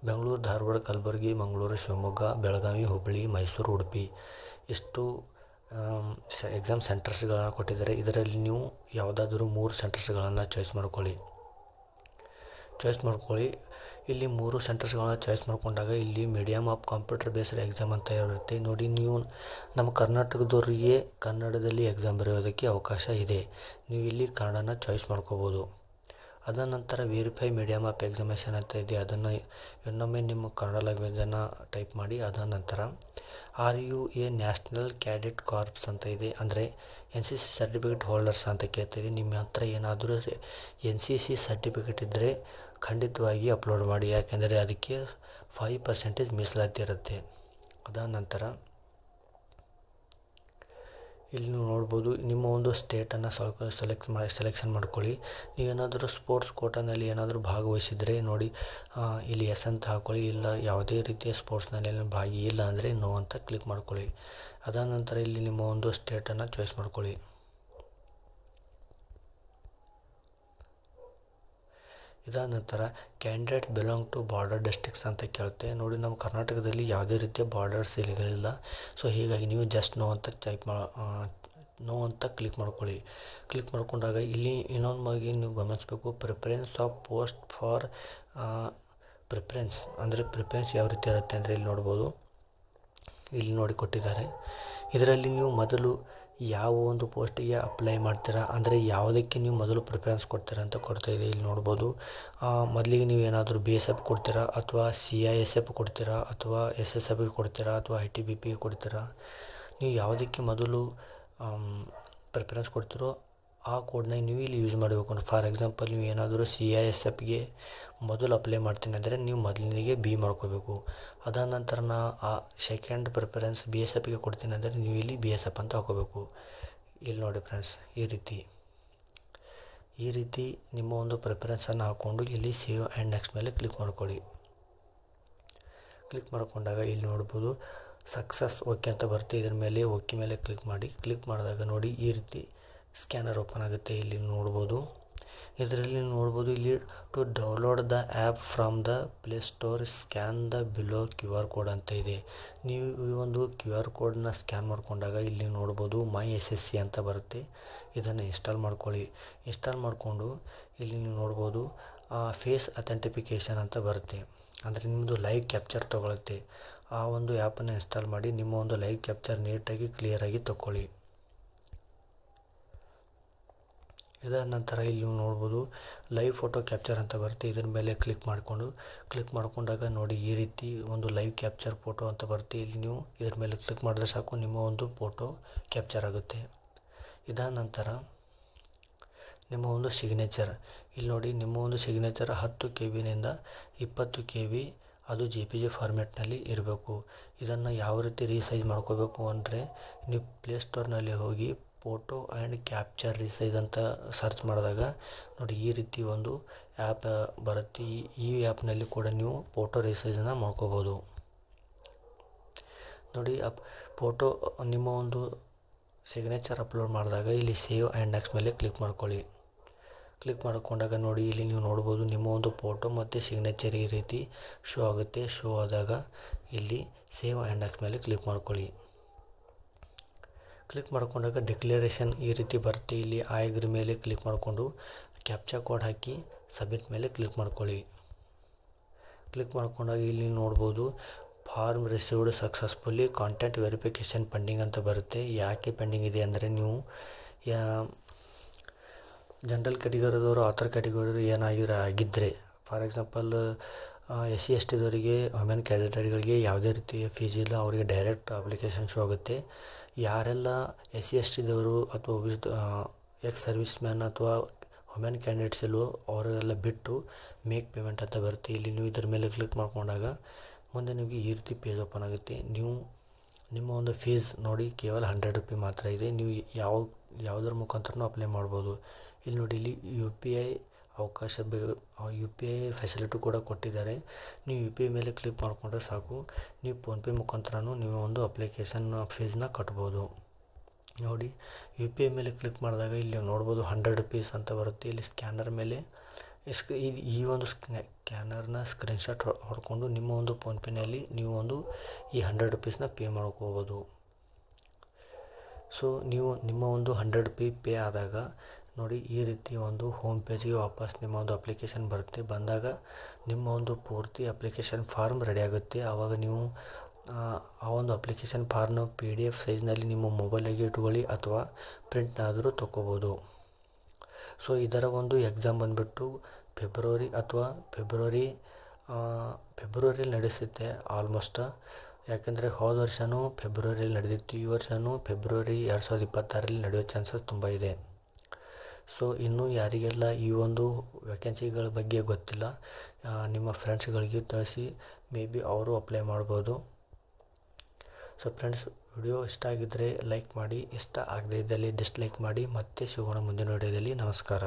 ಬೆಂಗಳೂರು, ಧಾರವಾಡ, ಕಲಬುರಗಿ, ಮಂಗಳೂರು, ಶಿವಮೊಗ್ಗ, ಬೆಳಗಾವಿ, ಹುಬ್ಬಳ್ಳಿ, ಮೈಸೂರು, ಉಡುಪಿ ಇಷ್ಟು ಎಕ್ಸಾಮ್ ಸೆಂಟರ್ಸ್ಗಳನ್ನು ಕೊಟ್ಟಿದ್ದಾರೆ. ಇದರಲ್ಲಿ ನೀವು ಯಾವುದಾದ್ರೂ 3 ಸೆಂಟರ್ಸ್ಗಳನ್ನು ಚಾಯ್ಸ್ ಮಾಡ್ಕೊಳ್ಳಿ. ಇಲ್ಲಿ 3 ಸೆಂಟರ್ಸ್ಗಳನ್ನ ಚಾಯ್ಸ್ ಮಾಡ್ಕೊಂಡಾಗ ಇಲ್ಲಿ medium of computer based exam ಅಂತ ಇರುತ್ತೆ. ನೋಡಿ ನೀವು ನಮ್ಮ ಕರ್ನಾಟಕದವರಿಗೆ ಕನ್ನಡದಲ್ಲಿ ಎಕ್ಸಾಮ್ ಬರೆಯೋದಕ್ಕೆ ಅವಕಾಶ ಇದೆ. ನೀವು ಇಲ್ಲಿ ಕನ್ನಡನ ಚಾಯ್ಸ್ ಮಾಡ್ಕೋಬೋದು. ಅದಾದ ನಂತರ ವೆರಿಫೈ ಮೀಡಿಯಮ್ ಆಫ್ ಎಕ್ಸಾಮಿನೇಷನ್ ಅಂತ ಇದೆ, ಅದನ್ನು ಇನ್ನೊಮ್ಮೆ ನಿಮ್ಮ ಕನ್ನಡ ಲ್ಯಾಂಗ್ವೇಜನ್ನು ಟೈಪ್ ಮಾಡಿ. ಅದಾದ ನಂತರ are you a national cadet corps ಅಂತ ಇದೆ, ಅಂದರೆ NCC ಸರ್ಟಿಫಿಕೇಟ್ ಹೋಲ್ಡರ್ಸ್ ಅಂತ ಕೇಳ್ತಿದೆ. ನಿಮ್ಮ ಹತ್ರ ಏನಾದರೂ NCC ಸರ್ಟಿಫಿಕೇಟ್ ಇದ್ದರೆ ಖಂಡಿತವಾಗಿ ಅಪ್ಲೋಡ್ ಮಾಡಿ, ಯಾಕೆಂದರೆ ಅದಕ್ಕೆ 5% ಮೀಸಲಾತಿ ಇರುತ್ತೆ. ಅದಾದ ನಂತರ ಇಲ್ಲಿ ನೀವು ನೋಡ್ಬೋದು ನಿಮ್ಮ ಒಂದು ಸ್ಟೇಟನ್ನು ಸೆಲೆಕ್ಷನ್ ಮಾಡ್ಕೊಳ್ಳಿ. ನೀವೇನಾದರೂ ಸ್ಪೋರ್ಟ್ಸ್ ಕೋಟಾನಲ್ಲಿ ಏನಾದರೂ ಭಾಗವಹಿಸಿದರೆ ನೋಡಿ ಇಲ್ಲಿ ಎಸ್ ಅಂತ ಹಾಕ್ಕೊಳ್ಳಿ. ಇಲ್ಲ ಯಾವುದೇ ರೀತಿಯ ಸ್ಪೋರ್ಟ್ಸ್ನಲ್ಲಿ ಭಾಗಿ ಇಲ್ಲ ಅಂದರೆ ನೋ ಅಂತ ಕ್ಲಿಕ್ ಮಾಡ್ಕೊಳ್ಳಿ. ಅದಾದ ನಂತರ ಇಲ್ಲಿ ನಿಮ್ಮ ಒಂದು ಸ್ಟೇಟನ್ನು ಚಾಯ್ಸ್ ಮಾಡ್ಕೊಳ್ಳಿ. ಇದಾದ ನಂತರ candidate belong to border districts ಅಂತ ಕೇಳುತ್ತೆ. ನೋಡಿ, ನಮ್ಮ ಕರ್ನಾಟಕದಲ್ಲಿ ಯಾವುದೇ ರೀತಿಯ ಬಾರ್ಡರ್ಸ್ ಇಲ್ಲಿಲ್ಲ. ಸೊ ಹೀಗಾಗಿ ನೀವು ಜಸ್ಟ್ ನೋ ಅಂತ ನೋ ಅಂತ ಕ್ಲಿಕ್ ಮಾಡ್ಕೊಳ್ಳಿ. ಕ್ಲಿಕ್ ಮಾಡ್ಕೊಂಡಾಗ ಇಲ್ಲಿ ಇನ್ನೊಂದು ಬಗ್ಗೆ ನೀವು ಗಮನಿಸಬೇಕು, preference of post for preference ಯಾವ ರೀತಿ ಇರುತ್ತೆ ಅಂದರೆ ಇಲ್ಲಿ ನೋಡ್ಬೋದು, ಇಲ್ಲಿ ನೋಡಿ ಕೊಟ್ಟಿದ್ದಾರೆ. ಇದರಲ್ಲಿ ನೀವು ಮೊದಲು ಯಾವ ಒಂದು ಪೋಸ್ಟಿಗೆ ಅಪ್ಲೈ ಮಾಡ್ತೀರಾ ಅಂದರೆ ಯಾವುದಕ್ಕೆ ನೀವು ಮೊದಲು ಪ್ರಿಫರೆನ್ಸ್ ಕೊಡ್ತೀರಾ ಅಂತ ಕೊಡ್ತಾಯಿದೆ. ಇಲ್ಲಿ ನೋಡ್ಬೋದು, ಮೊದಲಿಗೆ ನೀವು ಏನಾದರೂ BSF ಕೊಡ್ತೀರಾ ಅಥವಾ CISF ಕೊಡ್ತೀರಾ ಅಥವಾ SSFಗೆ ಕೊಡ್ತೀರಾ ಅಥವಾ ITBPಗೆ ಕೊಡ್ತೀರಾ. ನೀವು ಯಾವುದಕ್ಕೆ ಮೊದಲು ಪ್ರಿಫರೆನ್ಸ್ ಕೊಡ್ತೀರೋ ಆ ಕೋಡ್ನ ನೀವು ಇಲ್ಲಿ ಯೂಸ್ ಮಾಡಬೇಕು. ಫಾರ್ ಎಕ್ಸಾಂಪಲ್, ನೀವು ಏನಾದರೂ CISFಗೆ ಮೊದಲು ಅಪ್ಲೈ ಮಾಡ್ತೀನಿ ಅಂದರೆ ನೀವು ಮೊದಲಿಗೆ B ಮಾಡ್ಕೋಬೇಕು. ಅದಾದ ನಂತರ ಆ ಸೆಕೆಂಡ್ ಪ್ರಿಫರೆನ್ಸ್ BSFಗೆ ಕೊಡ್ತೀನಿ ಅಂದರೆ ನೀವು ಇಲ್ಲಿ BSF ಅಂತ ಹಾಕೋಬೇಕು. ಇಲ್ಲಿ ನೋಡಿ ಫ್ರೆಂಡ್ಸ್, ಈ ರೀತಿ ನಿಮ್ಮ ಒಂದು ಪ್ರಿಫರೆನ್ಸನ್ನು ಹಾಕ್ಕೊಂಡು ಇಲ್ಲಿ ಸೇವ್ ಆ್ಯಂಡ್ ನೆಕ್ಸ್ಟ್ ಮೇಲೆ ಕ್ಲಿಕ್ ಮಾಡ್ಕೊಳ್ಳಿ. ಕ್ಲಿಕ್ ಮಾಡ್ಕೊಂಡಾಗ ಇಲ್ಲಿ ನೋಡ್ಬೋದು ಸಕ್ಸಸ್ ಓಕೆ ಅಂತ ಬರುತ್ತೆ. ಇದರ ಮೇಲೆ ಓಕೆ ಮೇಲೆ ಕ್ಲಿಕ್ ಮಾಡಿ. ಕ್ಲಿಕ್ ಮಾಡಿದಾಗ ನೋಡಿ ಈ ರೀತಿ ಸ್ಕ್ಯಾನರ್ ಓಪನ್ ಆಗುತ್ತೆ. ಇಲ್ಲಿ ನೋಡ್ಬೋದು, ಇದರಲ್ಲಿ ನೋಡ್ಬೋದು ಇಲ್ಲಿ to download the app from the play store scan the below QR code ಅಂತ ಇದೆ. ನೀವು ಈ ಒಂದು QR ಕೋಡನ್ನ ಸ್ಕ್ಯಾನ್ ಮಾಡಿಕೊಂಡಾಗ ಇಲ್ಲಿ ನೋಡ್ಬೋದು ಮೈ SSC ಅಂತ ಬರುತ್ತೆ. ಇದನ್ನು ಇನ್ಸ್ಟಾಲ್ ಮಾಡ್ಕೊಳ್ಳಿ. ಇನ್ಸ್ಟಾಲ್ ಮಾಡಿಕೊಂಡು ಇಲ್ಲಿ ನೀವು ನೋಡ್ಬೋದು ಫೇಸ್ ಅಥೆಂಟಿಫಿಕೇಷನ್ ಅಂತ ಬರುತ್ತೆ. ಅಂದರೆ ನಿಮ್ಮದು ಲೈವ್ ಕ್ಯಾಪ್ಚರ್ ತೊಗೊಳುತ್ತೆ. ಆ ಒಂದು ಆ್ಯಪನ್ನು ಇನ್ಸ್ಟಾಲ್ ಮಾಡಿ ನಿಮ್ಮ ಒಂದು ಲೈವ್ ಕ್ಯಾಪ್ಚರ್ ನೀಟಾಗಿ ಕ್ಲಿಯರಾಗಿ ತಗೊಳ್ಳಿ. ಇದಾದ ನಂತರ ಇಲ್ಲಿ ನೀವು ನೋಡ್ಬೋದು ಲೈವ್ ಫೋಟೋ ಕ್ಯಾಪ್ಚರ್ ಅಂತ ಬರುತ್ತೆ. ಇದರ ಮೇಲೆ ಕ್ಲಿಕ್ ಮಾಡ್ಕೊಂಡಾಗ ನೋಡಿ ಈ ರೀತಿ ಒಂದು ಲೈವ್ ಕ್ಯಾಪ್ಚರ್ ಫೋಟೋ ಅಂತ ಬರುತ್ತೆ. ಇಲ್ಲಿ ನೀವು ಇದರ ಮೇಲೆ ಕ್ಲಿಕ್ ಮಾಡಿದ್ರೆ ಸಾಕು, ನಿಮ್ಮ ಒಂದು ಫೋಟೋ ಕ್ಯಾಪ್ಚರ್ ಆಗುತ್ತೆ. ಇದಾದ ನಂತರ ನಿಮ್ಮ ಒಂದು ಸಿಗ್ನೇಚರ್, ಇಲ್ಲಿ ನೋಡಿ ನಿಮ್ಮ ಒಂದು ಸಿಗ್ನೇಚರ್ 10 KB ನಿಂದ 20 KB ಅದು JPG ಫಾರ್ಮ್ಯಾಟ್ನಲ್ಲಿ ಇರಬೇಕು. ಇದನ್ನು ಯಾವ ರೀತಿ ರೀಸೈಜ್ ಮಾಡ್ಕೋಬೇಕು ಅಂದರೆ ನೀವು ಪ್ಲೇಸ್ಟೋರ್ನಲ್ಲಿ ಹೋಗಿ ಫೋಟೋ ಆ್ಯಂಡ್ ಕ್ಯಾಪ್ಚರ್ ರೀಸೈಜ್ ಅಂತ ಸರ್ಚ್ ಮಾಡಿದಾಗ ನೋಡಿ ಈ ರೀತಿ ಒಂದು ಆ್ಯಪ್ ಬರುತ್ತೆ. ಈ ಆ್ಯಪ್ನಲ್ಲಿ ಕೂಡ ನೀವು ಫೋಟೋ ರೀಸೈಜನ್ನು ಮಾಡ್ಕೋಬೋದು. ನೋಡಿ ಫೋಟೋ ನಿಮ್ಮ ಒಂದು ಸಿಗ್ನೇಚರ್ ಅಪ್ಲೋಡ್ ಮಾಡಿದಾಗ ಇಲ್ಲಿ ಸೇವ್ ಆ್ಯಂಡ್ ನೆಕ್ಸ್ಟ್ ಮೇಲೆ ಕ್ಲಿಕ್ ಮಾಡ್ಕೊಳ್ಳಿ. ಕ್ಲಿಕ್ ಮಾಡಿಕೊಂಡಾಗ ನೋಡಿ ಇಲ್ಲಿ ನೀವು ನೋಡ್ಬೋದು ನಿಮ್ಮ ಒಂದು ಫೋಟೋ ಮತ್ತು ಸಿಗ್ನೇಚರ್ ಈ ರೀತಿ ಶೋ ಆಗುತ್ತೆ. ಶೋ ಆದಾಗ ಇಲ್ಲಿ ಸೇವ್ ಆ್ಯಂಡ್ ನೆಕ್ಸ್ಟ್ ಮೇಲೆ ಕ್ಲಿಕ್ ಮಾಡ್ಕೊಳ್ಳಿ. ಕ್ಲಿಕ್ ಮಾಡ್ಕೊಂಡಾಗ ಡಿಕ್ಲರೇಷನ್ ಈ ರೀತಿ ಬರುತ್ತೆ. ಇಲ್ಲಿ ಆಯ್ಗ್ರ ಮೇಲೆ ಕ್ಲಿಕ್ ಮಾಡಿಕೊಂಡು ಕ್ಯಾಪ್ಚಾ ಕೋಡ್ ಹಾಕಿ ಸಬ್ಮಿಟ್ ಮೇಲೆ ಕ್ಲಿಕ್ ಮಾಡ್ಕೊಳ್ಳಿ. ಕ್ಲಿಕ್ ಮಾಡ್ಕೊಂಡಾಗ ಇಲ್ಲಿ ನೋಡ್ಬೋದು form received successfully, content verification pending ಅಂತ ಬರುತ್ತೆ. ಯಾಕೆ ಪೆಂಡಿಂಗ್ ಇದೆ ಅಂದರೆ ನೀವು ಜನರಲ್ ಕ್ಯಾಟಗರಿದವರು ಆಥರ್ ಕ್ಯಾಟಗರಿ ಆಗಿದ್ದರೆ, ಫಾರ್ ಎಕ್ಸಾಂಪಲ್ SC STದವರಿಗೆ ವುಮೆನ್ ಕ್ಯಾಂಡಿಡೇಟ್ಗಳಿಗೆ ಯಾವುದೇ ರೀತಿಯ ಫೀಸ್ ಇಲ್ಲ, ಅವರಿಗೆ ಡೈರೆಕ್ಟ್ ಅಪ್ಲಿಕೇಶನ್ ಶೋ ಆಗುತ್ತೆ. ಯಾರೆಲ್ಲ SC STದವರು ಅಥವಾ ಎಕ್ಸ್ ಸರ್ವಿಸ್ ಮ್ಯಾನ್ ಅಥವಾ ವುಮೆನ್ ಕ್ಯಾಂಡಿಡೇಟ್ಸ್ ಇಲ್ಲವೋ ಅವರೆಲ್ಲ ಬಿಟ್ಟು ಮೇಕ್ ಪೇಮೆಂಟ್ ಅಂತ ಬರುತ್ತೆ. ಇಲ್ಲಿ ನೀವು ಇದರ ಮೇಲೆ ಕ್ಲಿಕ್ ಮಾಡ್ಕೊಂಡಾಗ ಮುಂದೆ ನಿಮಗೆ ಈ ರೀತಿ ಪೇಜ್ ಓಪನ್ ಆಗುತ್ತೆ. ನೀವು ನಿಮ್ಮ ಒಂದು ಫೀಸ್ ನೋಡಿ ಕೇವಲ 100 ರೂಪಾಯಿ ಮಾತ್ರ ಇದೆ. ನೀವು ಯಾವುದರ ಮುಖಾಂತರನೂ ಅಪ್ಲೈ ಮಾಡ್ಬೋದು. ಇಲ್ಲಿ ನೋಡಿ ಇಲ್ಲಿ UPI UPI ಫೆಸಿಲಿಟಿ ಕೂಡ ಕೊಟ್ಟಿದ್ದಾರೆ. ನೀವು UPI ಮೇಲೆ ಕ್ಲಿಕ್ ಮಾಡಿಕೊಂಡ್ರೆ ಸಾಕು, ನೀವು ಫೋನ್ಪೇ ಮುಖಾಂತರನೂ ನೀವು ಒಂದು ಅಪ್ಲಿಕೇಶನ್ ಫೀಸ್ನ ಕಟ್ಬೋದು. ನೋಡಿ UPI ಮೇಲೆ ಕ್ಲಿಕ್ ಮಾಡಿದಾಗ ಇಲ್ಲಿ ನೋಡ್ಬೋದು 100 ರೂಪೀಸ್ ಅಂತ ಬರುತ್ತೆ. ಇಲ್ಲಿ ಸ್ಕ್ಯಾನರ್ ಮೇಲೆ ಈ ಒಂದು ಸ್ಕ್ಯಾನರ್ನ ಸ್ಕ್ರೀನ್ಶಾಟ್ ಹೊಡ್ಕೊಂಡು ನಿಮ್ಮ ಒಂದು ಫೋನ್ಪೇನಲ್ಲಿ ನೀವು ಒಂದು ಈ 100 ರೂಪೀಸ್ನ ಪೇ ಮಾಡ್ಕೋಬೋದು. ಸೊ ನೀವು ನಿಮ್ಮ ಒಂದು 100 ರೂಪಾಯಿ ಪೇ ಆದಾಗ ನೋಡಿ ಈ ರೀತಿ ಒಂದು ಹೋಮ್ ಪೇಜಿಗೆ ವಾಪಸ್ ನಿಮ್ಮ ಒಂದು ಅಪ್ಲಿಕೇಶನ್ ಬರುತ್ತೆ. ಬಂದಾಗ ನಿಮ್ಮ ಒಂದು ಪೂರ್ತಿ ಅಪ್ಲಿಕೇಶನ್ ಫಾರ್ಮ್ ರೆಡಿ ಆಗುತ್ತೆ. ಆವಾಗ ನೀವು ಆ ಒಂದು ಅಪ್ಲಿಕೇಶನ್ ಫಾರ್ಮ್ನ PDF ಸೈಜ್ನಲ್ಲಿ ನಿಮ್ಮ ಮೊಬೈಲಿಗೆ ಇಟ್ಕೊಳ್ಳಿ ಅಥವಾ ಪ್ರಿಂಟ್ನಾದರೂ ತೊಗೋಬೋದು. ಸೊ ಇದರ ಒಂದು ಎಕ್ಸಾಮ್ ಬಂದುಬಿಟ್ಟು ಫೆಬ್ರವರಿಯಲ್ಲಿ ನಡೆಸುತ್ತೆ ಆಲ್ಮೋಸ್ಟ್. ಯಾಕೆಂದರೆ ಹೋದ ವರ್ಷವೂ ಫೆಬ್ರವರಿಯಲ್ಲಿ ನಡೆದಿತ್ತು, ಈ ವರ್ಷವೂ ಫೆಬ್ರವರಿ 2026ರಲ್ಲಿ ನಡೆಯೋ ಚಾನ್ಸಸ್ ತುಂಬ ಇದೆ. ಸೊ ಇನ್ನೂ ಯಾರಿಗೆಲ್ಲ ಈ ಒಂದು ವೇಕೆನ್ಸಿಗಳ ಬಗ್ಗೆ ಗೊತ್ತಿಲ್ಲ, ನಿಮ್ಮ ಫ್ರೆಂಡ್ಸ್ಗಳಿಗೆ ತಿಳಿಸಿ, ಮೇ ಬಿ ಅವರು ಅಪ್ಲೈ ಮಾಡ್ಬೋದು. ಸೊ ಫ್ರೆಂಡ್ಸ್, ವಿಡಿಯೋ ಇಷ್ಟ ಆಗಿದ್ದರೆ ಲೈಕ್ ಮಾಡಿ, ಇಷ್ಟ ಆಗದೇ ಇದ್ದಲ್ಲಿ ಡಿಸ್ಲೈಕ್ ಮಾಡಿ. ಮತ್ತೆ ಸಿಗೋಣ ಮುಂದಿನ ವಿಡಿಯೋದಲ್ಲಿ. ನಮಸ್ಕಾರ.